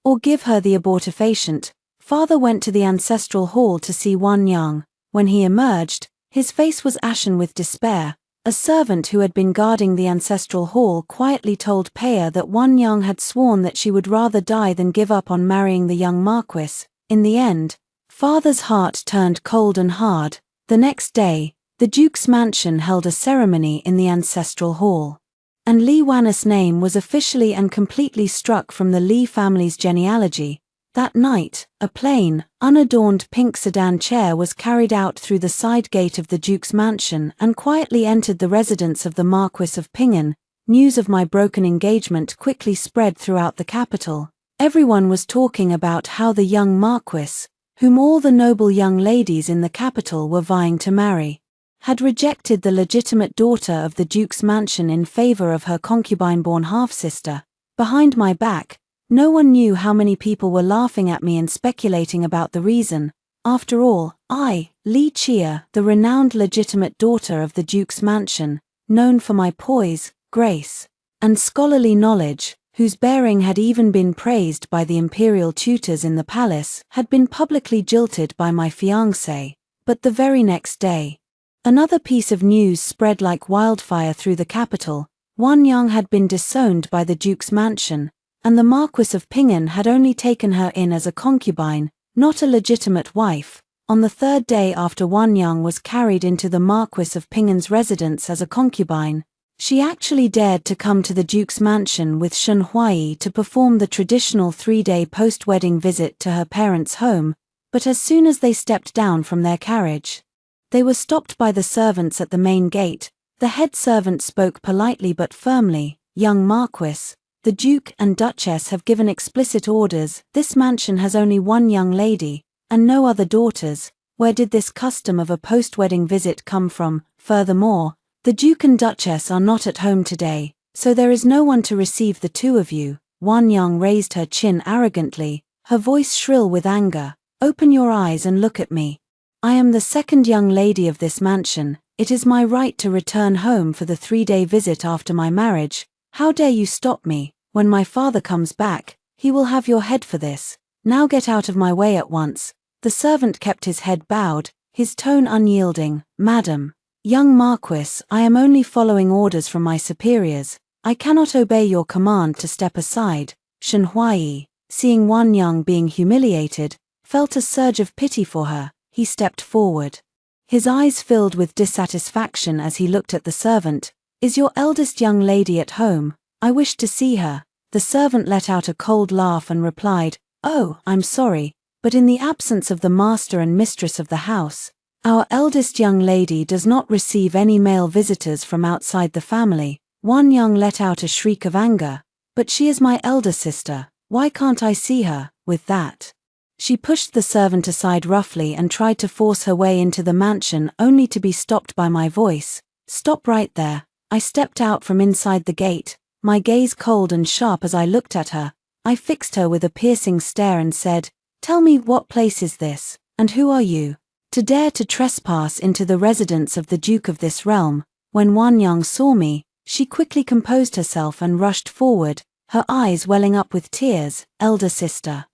or give her the abortifacient. Father went to the ancestral hall to see Wan Yang. When he emerged, his face was ashen with despair. A servant who had been guarding the ancestral hall quietly told Peya that Wan Yang had sworn that she would rather die than give up on marrying the young Marquis. In the end, father's heart turned cold and hard. The next day, the Duke's mansion held a ceremony in the ancestral hall, and Li Wanna's name was officially and completely struck from the Li family's genealogy. That night, a plain, unadorned pink sedan chair was carried out through the side gate of the Duke's mansion and quietly entered the residence of the Marquis of Pingen. News of my broken engagement quickly spread throughout the capital. Everyone was talking about how the young Marquis, whom all the noble young ladies in the capital were vying to marry, had rejected the legitimate daughter of the Duke's mansion in favor of her concubine-born half-sister. Behind my back, no one knew how many people were laughing at me and speculating about the reason. After all, I, Li Chia, the renowned legitimate daughter of the Duke's mansion, known for my poise, grace, and scholarly knowledge, whose bearing had even been praised by the imperial tutors in the palace, had been publicly jilted by my fiancé. But the very next day, another piece of news spread like wildfire through the capital. Wan Yang had been disowned by the Duke's mansion, and the Marquis of Pingen had only taken her in as a concubine, not a legitimate wife. On the third day after Wan Yang was carried into the Marquis of Pingen's residence as a concubine, she actually dared to come to the Duke's mansion with Shen Huai to perform the traditional 3-day post-wedding visit to her parents' home. But as soon as they stepped down from their carriage, they were stopped by the servants at the main gate. The head servant spoke politely but firmly. "Young Marquis, the Duke and Duchess have given explicit orders. This mansion has only one young lady, and no other daughters. Where did this custom of a post-wedding visit come from? Furthermore, the Duke and Duchess are not at home today, so there is no one to receive the two of you." Wan Yang raised her chin arrogantly, her voice shrill with anger. "Open your eyes and look at me. I am the second young lady of this mansion. It is my right to return home for the 3-day visit after my marriage. How dare you stop me? When my father comes back, he will have your head for this. Now get out of my way at once." The servant kept his head bowed, his tone unyielding. "Madam, young Marquis, I am only following orders from my superiors. I cannot obey your command to step aside." Shen Huai, seeing Wan Yang being humiliated, felt a surge of pity for her. He stepped forward. His eyes filled with dissatisfaction as he looked at the servant. "Is your eldest young lady at home? I wish to see her." The servant let out a cold laugh and replied, "Oh, I'm sorry, but in the absence of the master and mistress of the house, our eldest young lady does not receive any male visitors from outside the family." Wan Yang let out a shriek of anger. "But she is my elder sister. Why can't I see her?" With that, she pushed the servant aside roughly and tried to force her way into the mansion only to be stopped by my voice. "Stop right there. I stepped out from inside the gate, my gaze cold and sharp as I looked at her. I fixed her with a piercing stare and said, "Tell me, what place is this, and who are you, to dare to trespass into the residence of the Duke of this realm?" When Wanyang saw me, she quickly composed herself and rushed forward, her eyes welling up with tears. "Elder sister,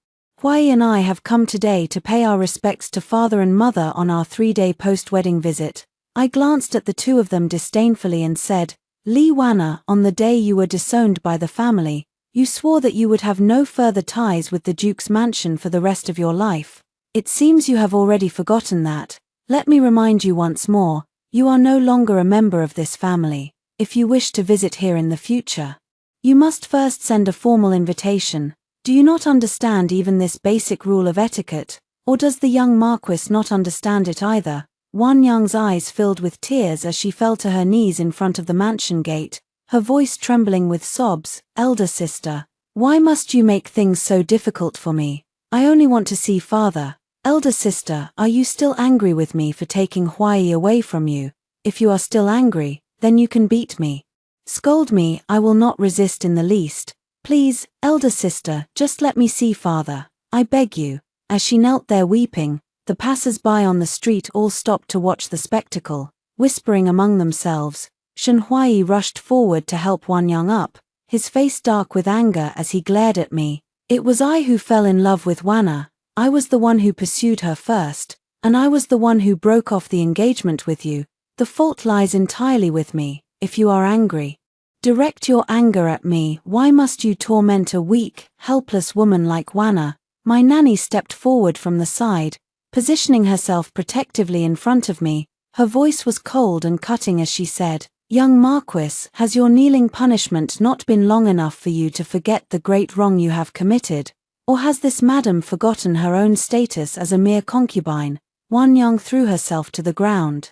Huai and I have come today to pay our respects to father and mother on our 3-day post-wedding visit." I glanced at the two of them disdainfully and said, "Li Wana, on the day you were disowned by the family, you swore that you would have no further ties with the Duke's mansion for the rest of your life. It seems you have already forgotten that. Let me remind you once more, you are no longer a member of this family. If you wish to visit here in the future, you must first send a formal invitation. Do you not understand even this basic rule of etiquette, or does the young Marquis not understand it either?" Wanyang's eyes filled with tears as she fell to her knees in front of the mansion gate, her voice trembling with sobs. "Elder sister, why must you make things so difficult for me? I only want to see father." "Elder sister, are you still angry with me for taking Huai away from you? If you are still angry, then you can beat me. Scold me, I will not resist in the least. Please, elder sister, just let me see father, I beg you." As she knelt there weeping, the passers-by on the street all stopped to watch the spectacle, whispering among themselves. Shen Huai rushed forward to help Wanyang up, his face dark with anger as he glared at me. "It was I who fell in love with Wana. I was the one who pursued her first, and I was the one who broke off the engagement with you. The fault lies entirely with me. If you are angry, direct your anger at me. Why must you torment a weak, helpless woman like Wana?" My nanny stepped forward from the side, positioning herself protectively in front of me. Her voice was cold and cutting as she said, "Young Marquis, has your kneeling punishment not been long enough for you to forget the great wrong you have committed? Or has this madam forgotten her own status as a mere concubine?" Wanyang threw herself to the ground,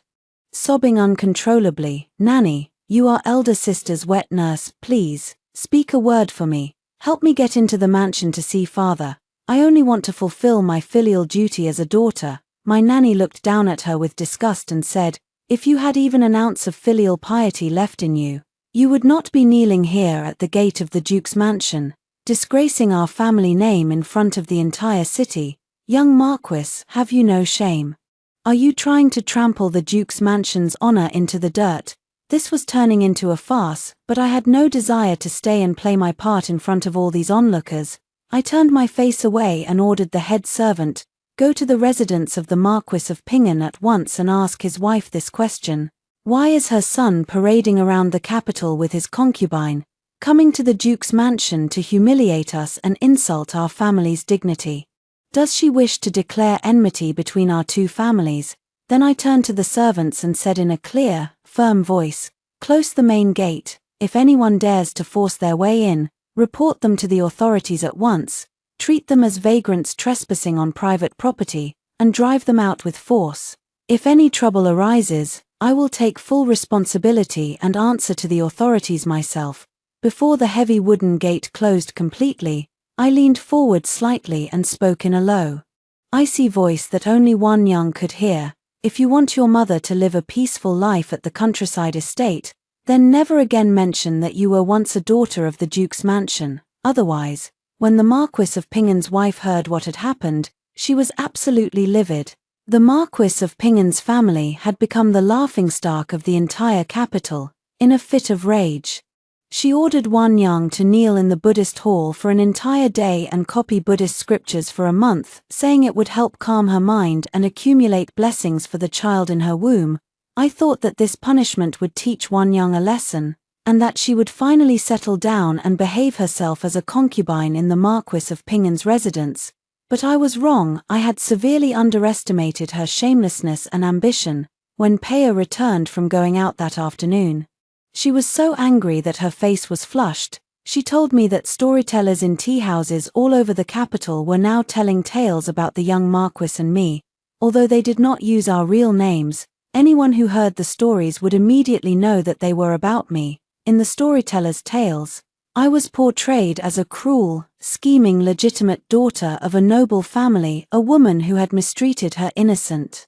sobbing uncontrollably. "Nanny, you are elder sister's wet nurse. Please, speak a word for me. Help me get into the mansion to see father. I only want to fulfill my filial duty as a daughter." My nanny looked down at her with disgust and said, "If you had even an ounce of filial piety left in you, you would not be kneeling here at the gate of the Duke's mansion, disgracing our family name in front of the entire city. Young Marquis, have you no shame? Are you trying to trample the Duke's mansion's honor into the dirt?" This was turning into a farce, but I had no desire to stay and play my part in front of all these onlookers. I turned my face away and ordered the head servant, "Go to the residence of the Marquis of Ping'an at once and ask his wife this question. Why is her son parading around the capital with his concubine, coming to the Duke's mansion to humiliate us and insult our family's dignity? Does she wish to declare enmity between our two families?" Then I turned to the servants and said in a clear, firm voice, "Close the main gate. If anyone dares to force their way in, report them to the authorities at once, treat them as vagrants trespassing on private property, and drive them out with force. If any trouble arises, I will take full responsibility and answer to the authorities myself." Before the heavy wooden gate closed completely, I leaned forward slightly and spoke in a low, icy voice that only Wanyang could hear. "If you want your mother to live a peaceful life at the countryside estate, then never again mention that you were once a daughter of the Duke's mansion. Otherwise," when the Marquis of Ping'an's wife heard what had happened, she was absolutely livid. The Marquis of Ping'an's family had become the laughingstock of the entire capital. In a fit of rage, she ordered Wanyang to kneel in the Buddhist hall for an entire day and copy Buddhist scriptures for a month, saying it would help calm her mind and accumulate blessings for the child in her womb. I thought that this punishment would teach Wanyang a lesson, and that she would finally settle down and behave herself as a concubine in the Marquis of Ping'an's residence. But I was wrong. I had severely underestimated her shamelessness and ambition. When Paya returned from going out that afternoon, she was so angry that her face was flushed. She told me that storytellers in tea houses all over the capital were now telling tales about the young Marquis and me. Although they did not use our real names, anyone who heard the stories would immediately know that they were about me. In the storytellers' tales, I was portrayed as a cruel, scheming legitimate daughter of a noble family, a woman who had mistreated her innocent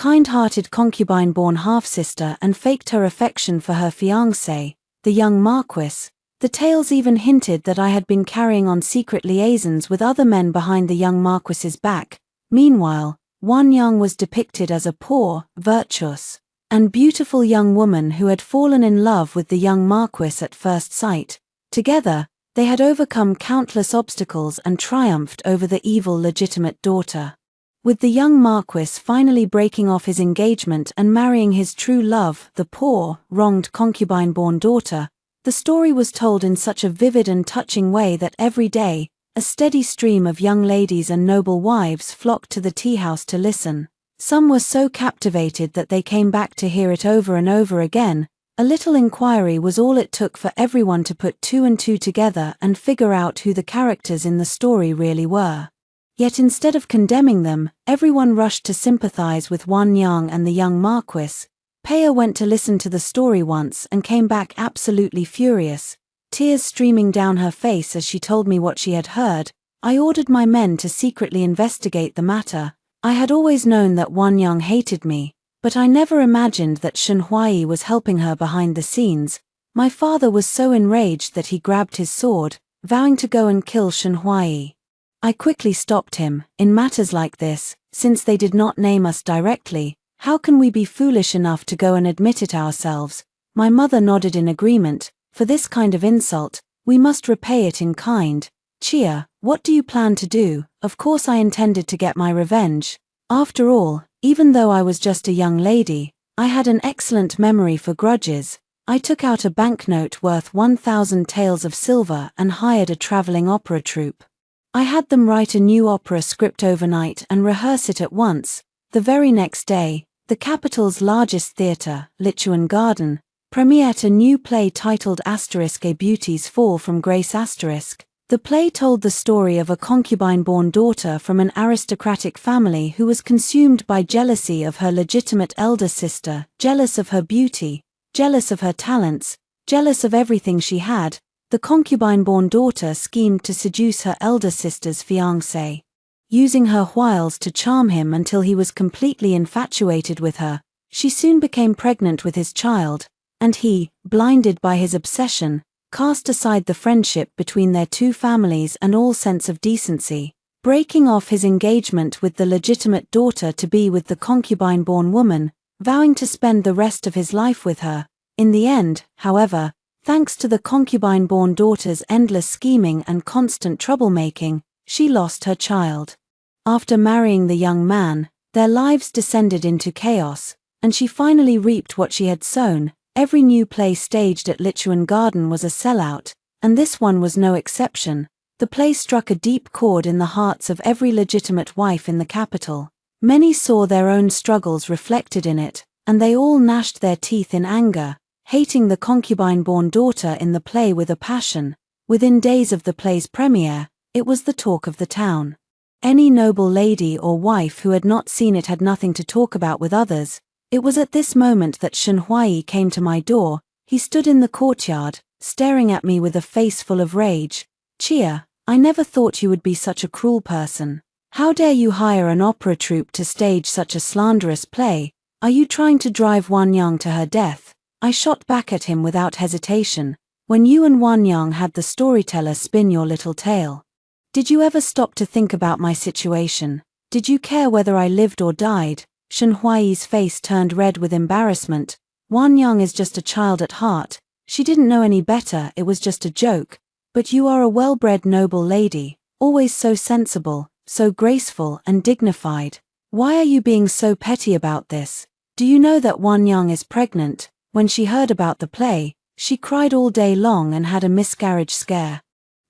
kind-hearted concubine-born half-sister and faked her affection for her fiancé, the young Marquis. The tales even hinted that I had been carrying on secret liaisons with other men behind the young Marquis's back. Meanwhile, Wan Yang was depicted as a poor, virtuous, and beautiful young woman who had fallen in love with the young Marquis at first sight. Together, they had overcome countless obstacles and triumphed over the evil legitimate daughter. With the young Marquis finally breaking off his engagement and marrying his true love, the poor, wronged concubine-born daughter, the story was told in such a vivid and touching way that every day, a steady stream of young ladies and noble wives flocked to the tea-house to listen. Some were so captivated that they came back to hear it over and over again. A little inquiry was all it took for everyone to put two and two together and figure out who the characters in the story really were. Yet instead of condemning them, everyone rushed to sympathize with Wan Yang and the young Marquis. Paya went to listen to the story once and came back absolutely furious, tears streaming down her face as she told me what she had heard. I ordered my men to secretly investigate the matter. I had always known that Wan Yang hated me, but I never imagined that Shen Huai was helping her behind the scenes. My father was so enraged that he grabbed his sword, vowing to go and kill Shen Huai. I quickly stopped him. In matters like this, since they did not name us directly, how can we be foolish enough to go and admit it ourselves? My mother nodded in agreement. For this kind of insult, we must repay it in kind. Chia, what do you plan to do? Of course I intended to get my revenge. After all, even though I was just a young lady, I had an excellent memory for grudges. I took out a banknote worth 1,000 taels of silver and hired a traveling opera troupe. I had them write a new opera script overnight and rehearse it at once. The very next day, the capital's largest theatre, Lichuan Garden, premiered a new play titled *A Beauty's Fall from Grace*. The play told the story of a concubine-born daughter from an aristocratic family who was consumed by jealousy of her legitimate elder sister, jealous of her beauty, jealous of her talents, jealous of everything she had. The concubine-born daughter schemed to seduce her elder sister's fiancé, using her wiles to charm him until he was completely infatuated with her. She soon became pregnant with his child, and he, blinded by his obsession, cast aside the friendship between their two families and all sense of decency, breaking off his engagement with the legitimate daughter to be with the concubine-born woman, vowing to spend the rest of his life with her. In the end, however, thanks to the concubine-born daughter's endless scheming and constant troublemaking, she lost her child. After marrying the young man, their lives descended into chaos, and she finally reaped what she had sown. Every new play staged at Lichuan Garden was a sellout, and this one was no exception. The play struck a deep chord in the hearts of every legitimate wife in the capital. Many saw their own struggles reflected in it, and they all gnashed their teeth in anger, hating the concubine-born daughter in the play with a passion. Within days of the play's premiere, it was the talk of the town. Any noble lady or wife who had not seen it had nothing to talk about with others. It was at this moment that Shen Huai came to my door. He stood in the courtyard, staring at me with a face full of rage. Chia, I never thought you would be such a cruel person. How dare you hire an opera troupe to stage such a slanderous play? Are you trying to drive Wan Yang to her death? I shot back at him without hesitation. When you and Wan Yang had the storyteller spin your little tale, did you ever stop to think about my situation? Did you care whether I lived or died? Shen Huai's face turned red with embarrassment. Wan Yang is just a child at heart. She didn't know any better, it was just a joke. But you are a well-bred noble lady, always so sensible, so graceful and dignified. Why are you being so petty about this? Do you know that Wan Yang is pregnant? When she heard about the play, she cried all day long and had a miscarriage scare.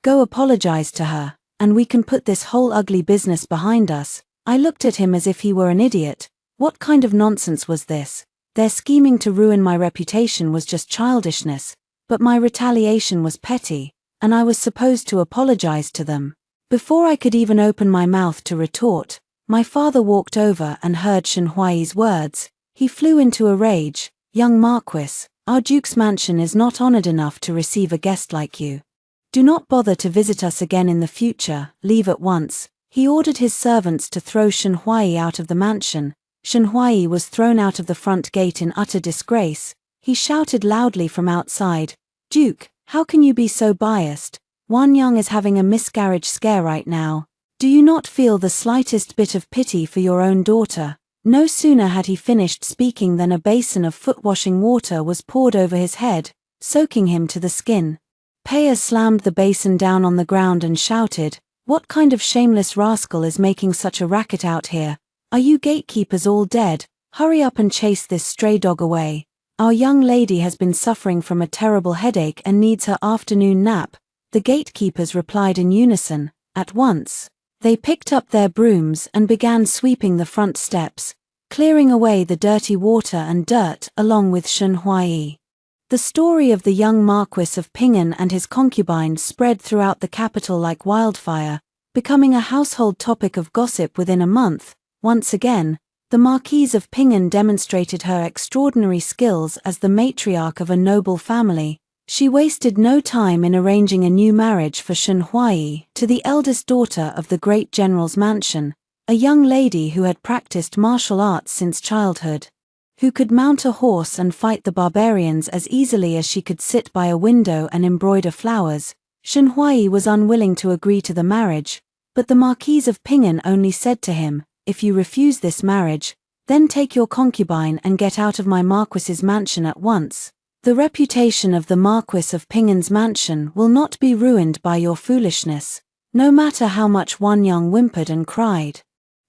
Go apologize to her, and we can put this whole ugly business behind us. I looked at him as if he were an idiot. What kind of nonsense was this? Their scheming to ruin my reputation was just childishness, but my retaliation was petty, and I was supposed to apologize to them. Before I could even open my mouth to retort, my father walked over and heard Shen Huai's words. He flew into a rage. Young Marquis, our Duke's mansion is not honored enough to receive a guest like you. Do not bother to visit us again in the future, leave at once. He ordered his servants to throw Shen Huai out of the mansion. Shenhuai was thrown out of the front gate in utter disgrace. He shouted loudly from outside, "Duke, how can you be so biased? Wanyang is having a miscarriage scare right now. Do you not feel the slightest bit of pity for your own daughter?" No sooner had he finished speaking than a basin of foot-washing water was poured over his head, soaking him to the skin. Paya slammed the basin down on the ground and shouted, "What kind of shameless rascal is making such a racket out here? Are you gatekeepers all dead? Hurry up and chase this stray dog away. Our young lady has been suffering from a terrible headache and needs her afternoon nap." The gatekeepers replied in unison. At once, they picked up their brooms and began sweeping the front steps, clearing away the dirty water and dirt along with Shenhuai. The story of the young Marquis of Ping'an and his concubine spread throughout the capital like wildfire, becoming a household topic of gossip within a month. Once again, the Marquise of Ping'an demonstrated her extraordinary skills as the matriarch of a noble family. She wasted no time in arranging a new marriage for Shenhuai to the eldest daughter of the great general's mansion, a young lady who had practiced martial arts since childhood, who could mount a horse and fight the barbarians as easily as she could sit by a window and embroider flowers. Shenhuai was unwilling to agree to the marriage, but the Marquise of Ping'an only said to him, "If you refuse this marriage, then take your concubine and get out of my Marquis's mansion at once. The reputation of the Marquis of Ping'an's mansion will not be ruined by your foolishness." No matter how much Wanyang whimpered and cried,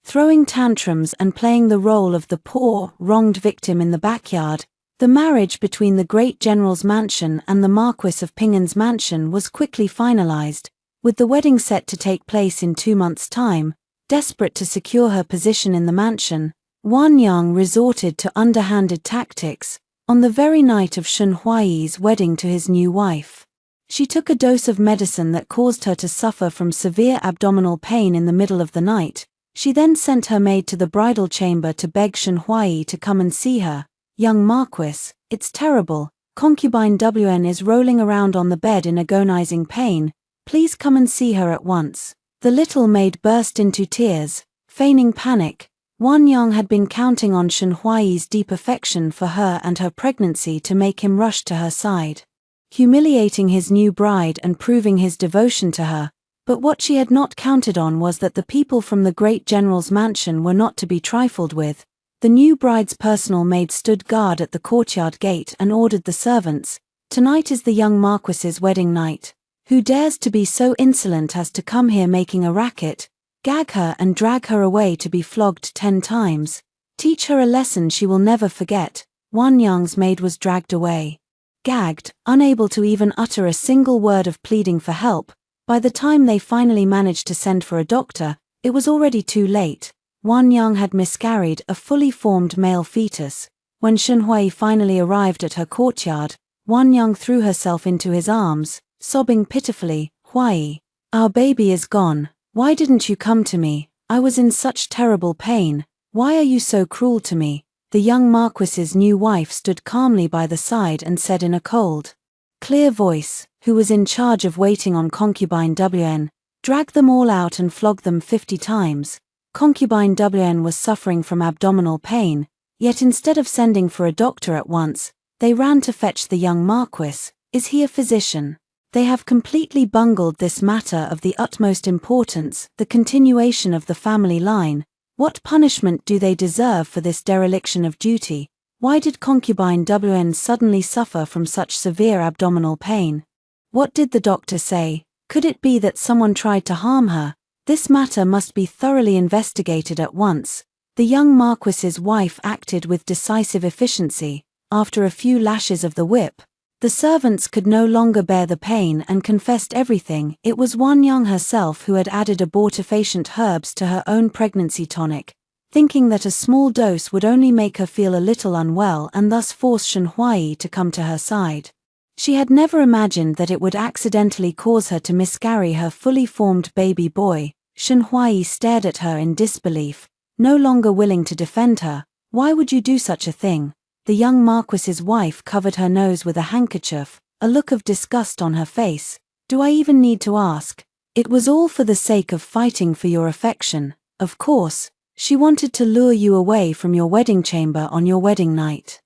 throwing tantrums and playing the role of the poor, wronged victim in the backyard, the marriage between the great general's mansion and the Marquis of Ping'an's mansion was quickly finalized, with the wedding set to take place in 2 months' time. Desperate to secure her position in the mansion, Wanyang resorted to underhanded tactics. On the very night of Shenhuai's wedding to his new wife, she took a dose of medicine that caused her to suffer from severe abdominal pain in the middle of the night. She then sent her maid to the bridal chamber to beg Shenhuai to come and see her. "Young Marquis, it's terrible. Concubine WN is rolling around on the bed in agonizing pain. Please come and see her at once." The little maid burst into tears, feigning panic. Wanyang had been counting on Shenhuai's deep affection for her and her pregnancy to make him rush to her side, humiliating his new bride and proving his devotion to her. But what she had not counted on was that the people from the great general's mansion were not to be trifled with. The new bride's personal maid stood guard at the courtyard gate and ordered the servants, "Tonight is the young Marquis's wedding night. Who dares to be so insolent as to come here making a racket? Gag her and drag her away to be flogged 10 times. Teach her a lesson she will never forget." Wanyang's maid was dragged away, gagged, unable to even utter a single word of pleading for help. By the time they finally managed to send for a doctor, it was already too late. Wanyang had miscarried a fully formed male fetus. When Shenhuai finally arrived at her courtyard, Wanyang threw herself into his arms, sobbing pitifully, "Huai, our baby is gone. Why didn't you come to me? I was in such terrible pain. Why are you so cruel to me?" The young Marquis's new wife stood calmly by the side and said in a cold, clear voice, who was in charge of waiting on concubine WN, "Drag them all out and flog them 50 times. Concubine WN was suffering from abdominal pain, yet instead of sending for a doctor at once, they ran to fetch the young Marquis. Is he a physician? They have completely bungled this matter of the utmost importance, the continuation of the family line. What punishment do they deserve for this dereliction of duty? Why did concubine WN suddenly suffer from such severe abdominal pain? What did the doctor say? Could it be that someone tried to harm her? This matter must be thoroughly investigated at once." The young Marquis's wife acted with decisive efficiency. After a few lashes of the whip, the servants could no longer bear the pain and confessed everything. It was Wanyang herself who had added abortifacient herbs to her own pregnancy tonic, thinking that a small dose would only make her feel a little unwell and thus force Shenhuai to come to her side. She had never imagined that it would accidentally cause her to miscarry her fully formed baby boy. Shenhuai stared at her in disbelief, no longer willing to defend her. "Why would you do such a thing?" The young Marquis's wife covered her nose with a handkerchief, a look of disgust on her face. "Do I even need to ask? It was all for the sake of fighting for your affection. Of course." She wanted to lure you away from your wedding chamber on your wedding night.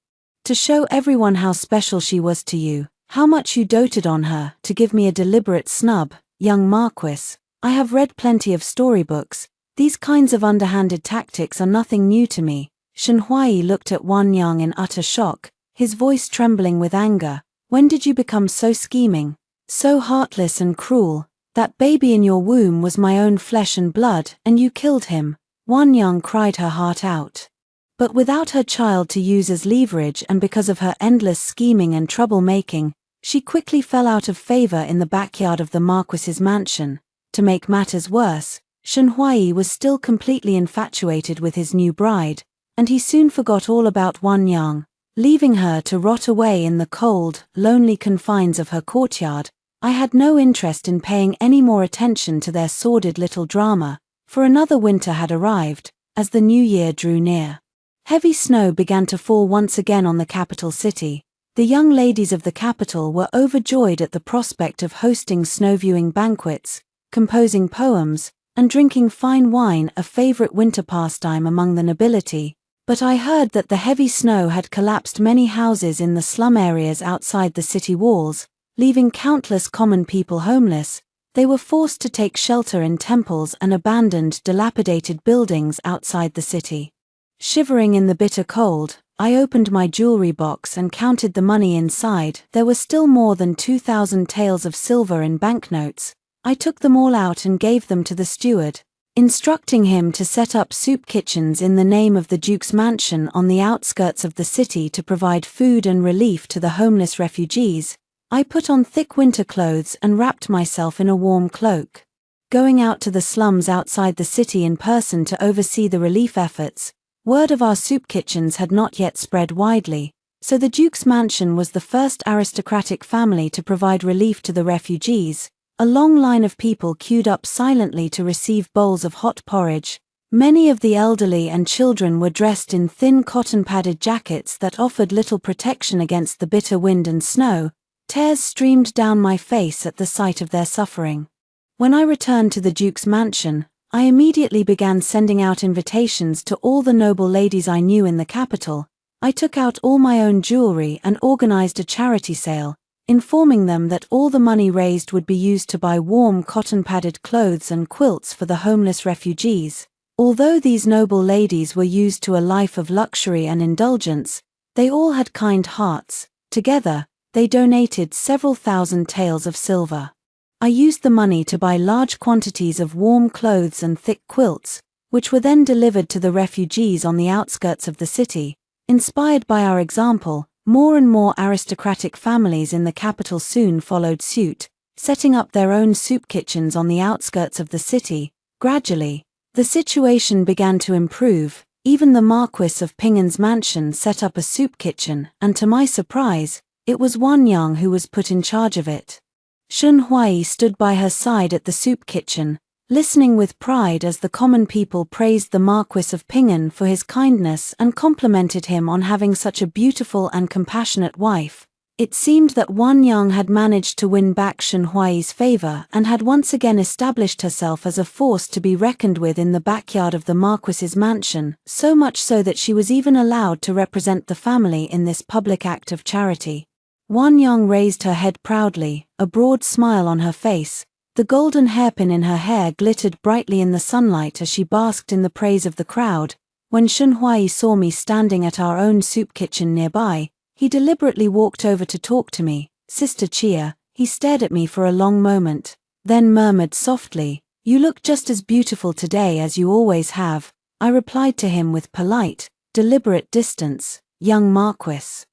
To show everyone how special she was to you, how much you doted on her, to give me a deliberate snub, young Marquis. I have read plenty of storybooks. These kinds of underhanded tactics are nothing new to me. Shen Huai looked at Wan Yang in utter shock, his voice trembling with anger. When did you become so scheming, so heartless and cruel? That baby in your womb was my own flesh and blood, and you killed him. Wan Yang cried her heart out. But without her child to use as leverage, and because of her endless scheming and troublemaking, she quickly fell out of favor in the backyard of the Marquis's mansion. To make matters worse, Shen Huai was still completely infatuated with his new bride, and he soon forgot all about Wan Yang, leaving her to rot away in the cold, lonely confines of her courtyard. I had no interest in paying any more attention to their sordid little drama, for another winter had arrived, as the new year drew near. Heavy snow began to fall once again on the capital city. The young ladies of the capital were overjoyed at the prospect of hosting snow-viewing banquets, composing poems, and drinking fine wine, a favorite winter pastime among the nobility. But I heard that the heavy snow had collapsed many houses in the slum areas outside the city walls, leaving countless common people homeless. They were forced to take shelter in temples and abandoned, dilapidated buildings outside the city. Shivering in the bitter cold, I opened my jewelry box and counted the money inside. There were still more than 2,000 taels of silver in banknotes. I took them all out and gave them to the steward, instructing him to set up soup kitchens in the name of the Duke's mansion on the outskirts of the city to provide food and relief to the homeless refugees. I put on thick winter clothes and wrapped myself in a warm cloak. Going out to the slums outside the city in person to oversee the relief efforts, word of our soup kitchens had not yet spread widely, so the Duke's mansion was the first aristocratic family to provide relief to the refugees. A long line of people queued up silently to receive bowls of hot porridge. Many of the elderly and children were dressed in thin cotton-padded jackets that offered little protection against the bitter wind and snow. Tears streamed down my face at the sight of their suffering. When I returned to the Duke's mansion, I immediately began sending out invitations to all the noble ladies I knew in the capital. I took out all my own jewelry and organized a charity sale, informing them that all the money raised would be used to buy warm cotton-padded clothes and quilts for the homeless refugees. Although these noble ladies were used to a life of luxury and indulgence, they all had kind hearts. Together, they donated several thousand taels of silver. I used the money to buy large quantities of warm clothes and thick quilts, which were then delivered to the refugees on the outskirts of the city. Inspired by our example, more and more aristocratic families in the capital soon followed suit, setting up their own soup kitchens on the outskirts of the city. Gradually, the situation began to improve. Even the Marquis of Pingan's mansion set up a soup kitchen, and to my surprise, it was Wan Yang who was put in charge of it. Shen Huai stood by her side at the soup kitchen, listening with pride as the common people praised the Marquis of Pingan for his kindness and complimented him on having such a beautiful and compassionate wife. It seemed that Wan Yang had managed to win back Shen Huai's favor and had once again established herself as a force to be reckoned with in the backyard of the Marquis's mansion, so much so that she was even allowed to represent the family in this public act of charity. Wan Yang raised her head proudly, a broad smile on her face. The golden hairpin in her hair glittered brightly in the sunlight as she basked in the praise of the crowd. When Shen Huai saw me standing at our own soup kitchen nearby, he deliberately walked over to talk to me. "Sister Chia," he stared at me for a long moment, then murmured softly, "You look just as beautiful today as you always have." I replied to him with polite, deliberate distance, "Young Marquis,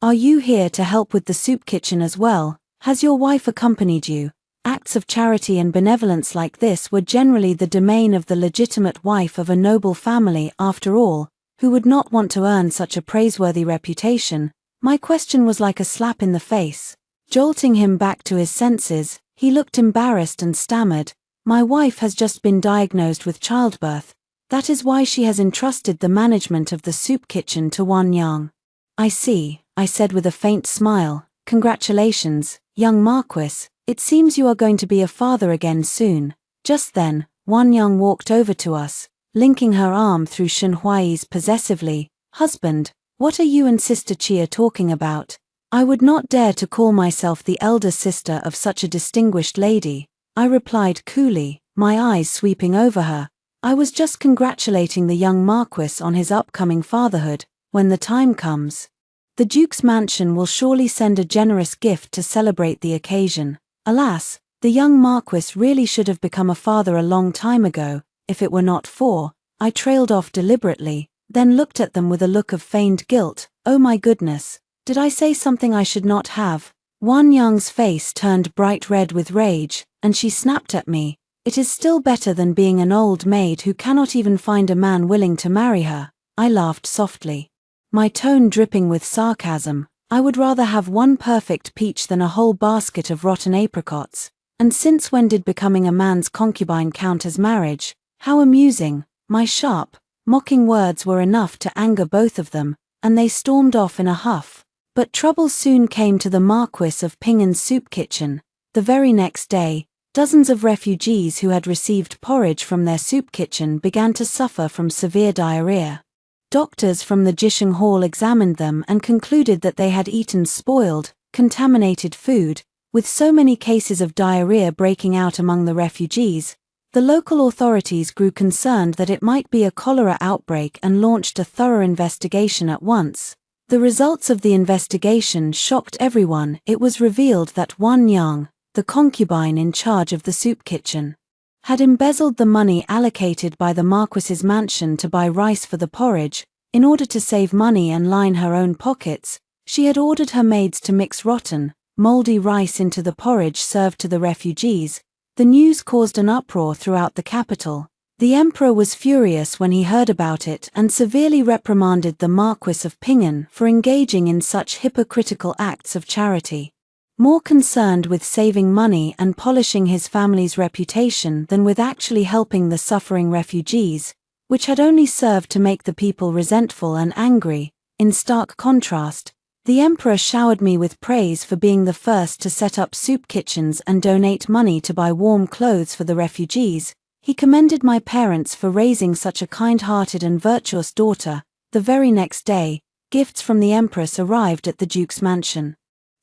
are you here to help with the soup kitchen as well? Has your wife accompanied you?" Acts of charity and benevolence like this were generally the domain of the legitimate wife of a noble family. After all, who would not want to earn such a praiseworthy reputation? My question was like a slap in the face, jolting him back to his senses. He looked embarrassed and stammered, "My wife has just been diagnosed with childbirth. That is why she has entrusted the management of the soup kitchen to Wan Yang." "I see," I said with a faint smile. "Congratulations, young Marquis. It seems you are going to be a father again soon." Just then, Wan Yang walked over to us, linking her arm through Shenhuai's possessively. "Husband, what are you and Sister Chia talking about? I would not dare to call myself the elder sister of such a distinguished lady," I replied coolly, my eyes sweeping over her. "I was just congratulating the young Marquis on his upcoming fatherhood. When the time comes, the Duke's mansion will surely send a generous gift to celebrate the occasion." Alas, the young Marquis really should have become a father a long time ago, if it were not for. I trailed off deliberately, then looked at them with a look of feigned guilt. Oh my goodness, did I say something I should not have? Wan Yang's face turned bright red with rage, and she snapped at me. "It is still better than being an old maid who cannot even find a man willing to marry her." I laughed softly, my tone dripping with sarcasm. "I would rather have one perfect peach than a whole basket of rotten apricots. And since when did becoming a man's concubine count as marriage? How amusing." My sharp, mocking words were enough to anger both of them, and they stormed off in a huff. But trouble soon came to the Marquis of Pingan's soup kitchen. The very next day, dozens of refugees who had received porridge from their soup kitchen began to suffer from severe diarrhea. Doctors from the Jisheng Hall examined them and concluded that they had eaten spoiled, contaminated food. With so many cases of diarrhea breaking out among the refugees, the local authorities grew concerned that it might be a cholera outbreak and launched a thorough investigation at once. The results of the investigation shocked everyone. It was revealed that Wan Yang, the concubine in charge of the soup kitchen, had embezzled the money allocated by the Marquis's mansion to buy rice for the porridge. In order to save money and line her own pockets, she had ordered her maids to mix rotten, moldy rice into the porridge served to the refugees. The news caused an uproar throughout the capital. The emperor was furious when he heard about it and severely reprimanded the Marquis of Pingan for engaging in such hypocritical acts of charity. More concerned with saving money and polishing his family's reputation than with actually helping the suffering refugees, which had only served to make the people resentful and angry. In stark contrast, the emperor showered me with praise for being the first to set up soup kitchens and donate money to buy warm clothes for the refugees. He commended my parents for raising such a kind-hearted and virtuous daughter. The very next day, gifts from the empress arrived at the Duke's mansion.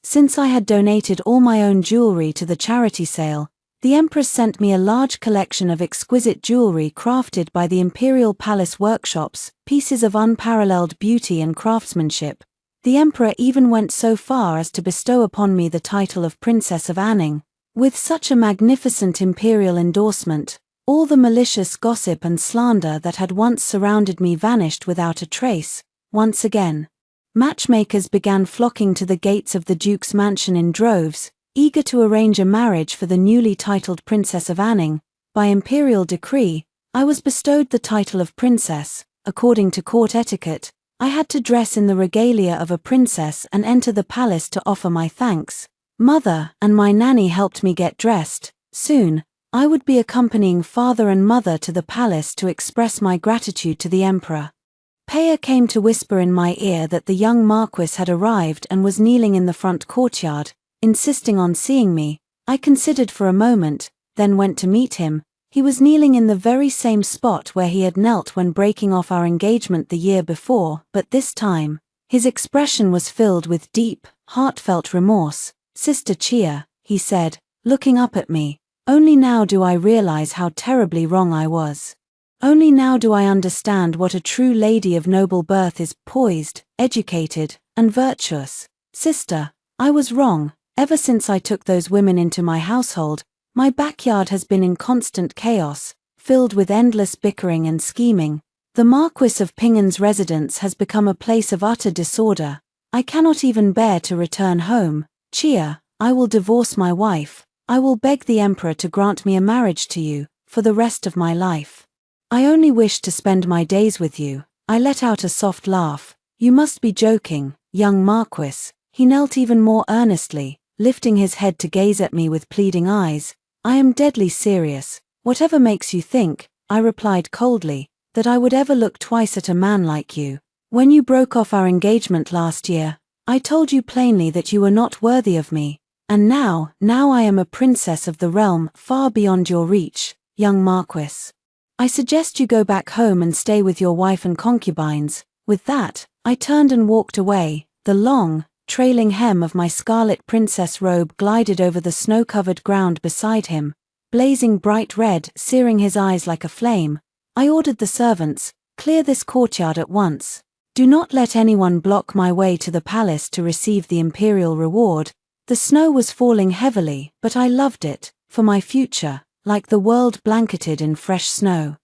Since I had donated all my own jewelry to the charity sale, the empress sent me a large collection of exquisite jewelry crafted by the Imperial Palace workshops, pieces of unparalleled beauty and craftsmanship. The emperor even went so far as to bestow upon me the title of Princess of Anning. With such a magnificent imperial endorsement, all the malicious gossip and slander that had once surrounded me vanished without a trace. Once again, matchmakers began flocking to the gates of the Duke's mansion in droves, eager to arrange a marriage for the newly titled Princess of Anning. By imperial decree, I was bestowed the title of princess. According to court etiquette, I had to dress in the regalia of a princess and enter the palace to offer my thanks. Mother and my nanny helped me get dressed. Soon, I would be accompanying father and mother to the palace to express my gratitude to the emperor. Paya came to whisper in my ear that the young Marquis had arrived and was kneeling in the front courtyard, insisting on seeing me. I considered for a moment, then went to meet him. He was kneeling in the very same spot where he had knelt when breaking off our engagement the year before, but this time, his expression was filled with deep, heartfelt remorse. "Sister Chia," he said, looking up at me, "only now do I realize how terribly wrong I was. Only now do I understand what a true lady of noble birth is: poised, educated, and virtuous. Sister, I was wrong. Ever since I took those women into my household, my backyard has been in constant chaos, filled with endless bickering and scheming. The Marquis of Pingan's residence has become a place of utter disorder. I cannot even bear to return home. Chia, I will divorce my wife. I will beg the emperor to grant me a marriage to you, for the rest of my life. I only wish to spend my days with you." I let out a soft laugh. "You must be joking, young Marquis." He knelt even more earnestly, lifting his head to gaze at me with pleading eyes. "I am deadly serious. Whatever makes you think," I replied coldly, "that I would ever look twice at a man like you? When you broke off our engagement last year, I told you plainly that you were not worthy of me. And now I am a princess of the realm far beyond your reach, young Marquis." I suggest you go back home and stay with your wife and concubines." With that, I turned and walked away. The long, trailing hem of my scarlet princess robe glided over the snow-covered ground beside him, blazing bright red, searing his eyes like a flame. I ordered the servants, "Clear this courtyard at once. Do not let anyone block my way to the palace to receive the imperial reward." The snow was falling heavily, but I loved it, for my future, like the world blanketed in fresh snow,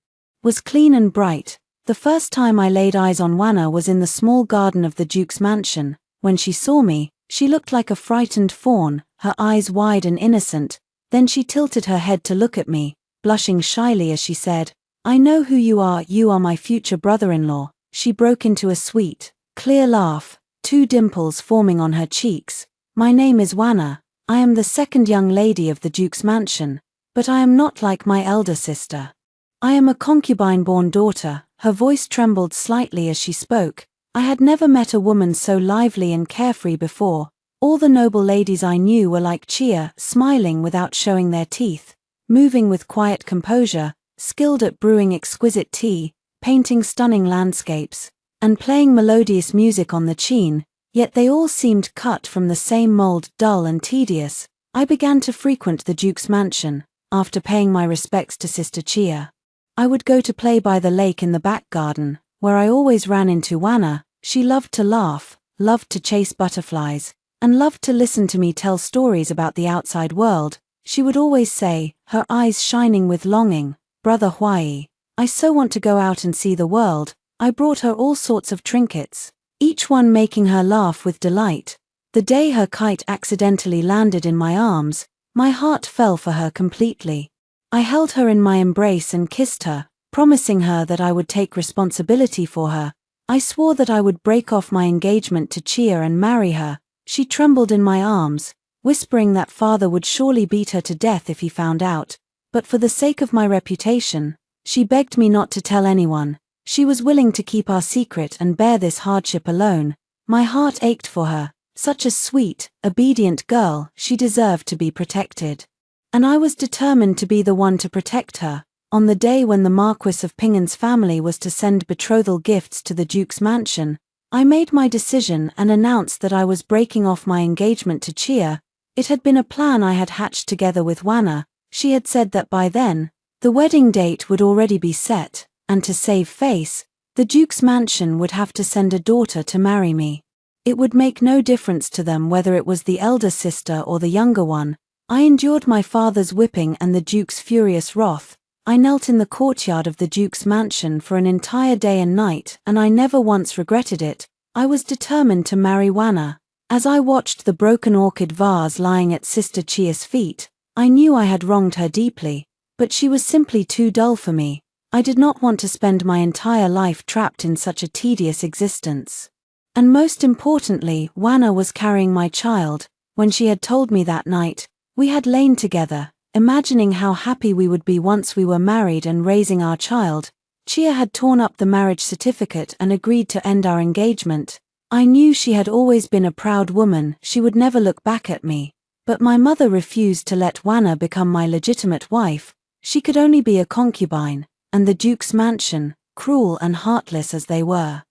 was clean and bright. The first time I laid eyes on Wanna was in the small garden of the Duke's mansion. When she saw me, she looked like a frightened fawn, her eyes wide and innocent. Then she tilted her head to look at me, blushing shyly as she said, "I know who you are my future brother-in-law." She broke into a sweet, clear laugh, two dimples forming on her cheeks. "My name is Wanna. I am the second young lady of the Duke's mansion, but I am not like my elder sister. I am a concubine-born daughter." Her voice trembled slightly as she spoke. I had never met a woman so lively and carefree before. All the noble ladies I knew were like Chia, smiling without showing their teeth, moving with quiet composure, skilled at brewing exquisite tea, painting stunning landscapes, and playing melodious music on the chin, yet they all seemed cut from the same mold, dull and tedious. I began to frequent the Duke's mansion. After paying my respects to Sister Chia, I would go to play by the lake in the back garden, where I always ran into Wanna. She loved to laugh, loved to chase butterflies, and loved to listen to me tell stories about the outside world. She would always say, her eyes shining with longing, "Brother Huai, I so want to go out and see the world." I brought her all sorts of trinkets, each one making her laugh with delight. The day her kite accidentally landed in my arms, my heart fell for her completely. I held her in my embrace and kissed her, promising her that I would take responsibility for her. I swore that I would break off my engagement to Chia and marry her. She trembled in my arms, whispering that father would surely beat her to death if he found out, but for the sake of my reputation, she begged me not to tell anyone. She was willing to keep our secret and bear this hardship alone. My heart ached for her. Such a sweet, obedient girl, she deserved to be protected. And I was determined to be the one to protect her. On the day when the Marquis of Pingan's family was to send betrothal gifts to the Duke's mansion, I made my decision and announced that I was breaking off my engagement to Chia. It had been a plan I had hatched together with Wanna. She had said that by then, the wedding date would already be set, and to save face, the Duke's mansion would have to send a daughter to marry me. It would make no difference to them whether it was the elder sister or the younger one. I endured my father's whipping and the Duke's furious wrath. I knelt in the courtyard of the Duke's mansion for an entire day and night, and I never once regretted it. I was determined to marry Wanna. As I watched the broken orchid vase lying at Sister Chia's feet, I knew I had wronged her deeply, but she was simply too dull for me. I did not want to spend my entire life trapped in such a tedious existence. And most importantly, Wanna was carrying my child. When she had told me that night, we had lain together, imagining how happy we would be once we were married and raising our child. Chia had torn up the marriage certificate and agreed to end our engagement. I knew she had always been a proud woman, she would never look back at me. But my mother refused to let Wanna become my legitimate wife. She could only be a concubine, and the Duke's mansion, cruel and heartless as they were,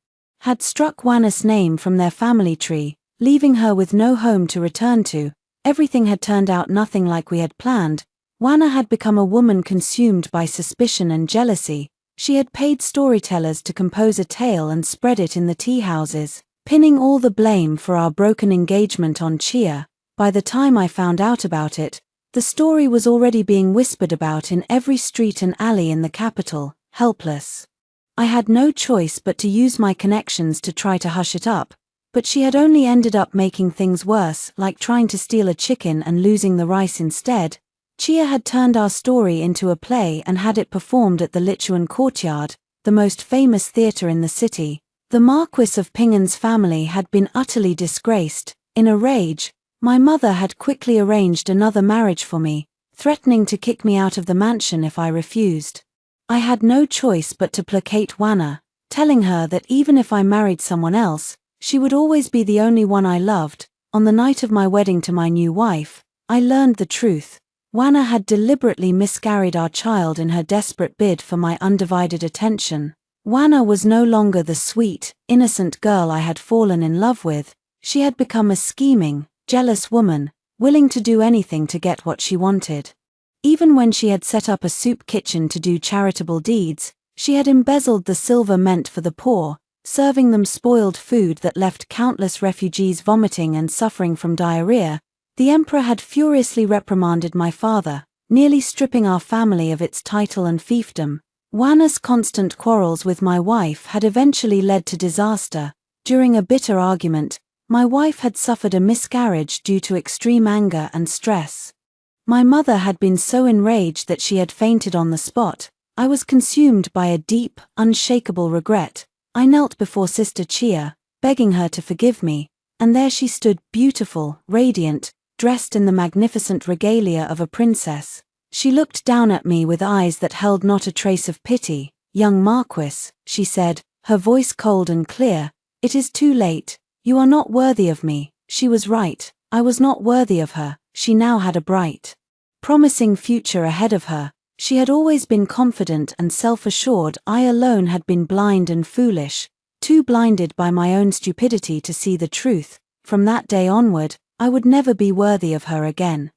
had struck Wanna's name from their family tree, leaving her with no home to return to. Everything had turned out nothing like we had planned. Wanna had become a woman consumed by suspicion and jealousy. She had paid storytellers to compose a tale and spread it in the tea houses, pinning all the blame for our broken engagement on Chia. By the time I found out about it, the story was already being whispered about in every street and alley in the capital. Helpless, I had no choice but to use my connections to try to hush it up. But she had only ended up making things worse, like trying to steal a chicken and losing the rice instead. Chia had turned our story into a play and had it performed at the Lichuan Courtyard, the most famous theatre in the city. The Marquis of Pingan's family had been utterly disgraced. In a rage, my mother had quickly arranged another marriage for me, threatening to kick me out of the mansion if I refused. I had no choice but to placate Wanna, telling her that even if I married someone else, she would always be the only one I loved. On the night of my wedding to my new wife, I learned the truth. Wanna had deliberately miscarried our child in her desperate bid for my undivided attention. Wanna was no longer the sweet, innocent girl I had fallen in love with. She had become a scheming, jealous woman, willing to do anything to get what she wanted. Even when she had set up a soup kitchen to do charitable deeds, she had embezzled the silver meant for the poor, serving them spoiled food that left countless refugees vomiting and suffering from diarrhea. The emperor had furiously reprimanded my father, nearly stripping our family of its title and fiefdom. Wanna's constant quarrels with my wife had eventually led to disaster. During a bitter argument, my wife had suffered a miscarriage due to extreme anger and stress. My mother had been so enraged that she had fainted on the spot. I was consumed by a deep, unshakable regret. I knelt before Sister Chia, begging her to forgive me, and there she stood, beautiful, radiant, dressed in the magnificent regalia of a princess. She looked down at me with eyes that held not a trace of pity. "Young Marquis," she said, her voice cold and clear, "it is too late. You are not worthy of me." She was right. I was not worthy of her. She now had a bright, promising future ahead of her. She had always been confident and self-assured. I alone had been blind and foolish, too blinded by my own stupidity to see the truth. From that day onward, I would never be worthy of her again.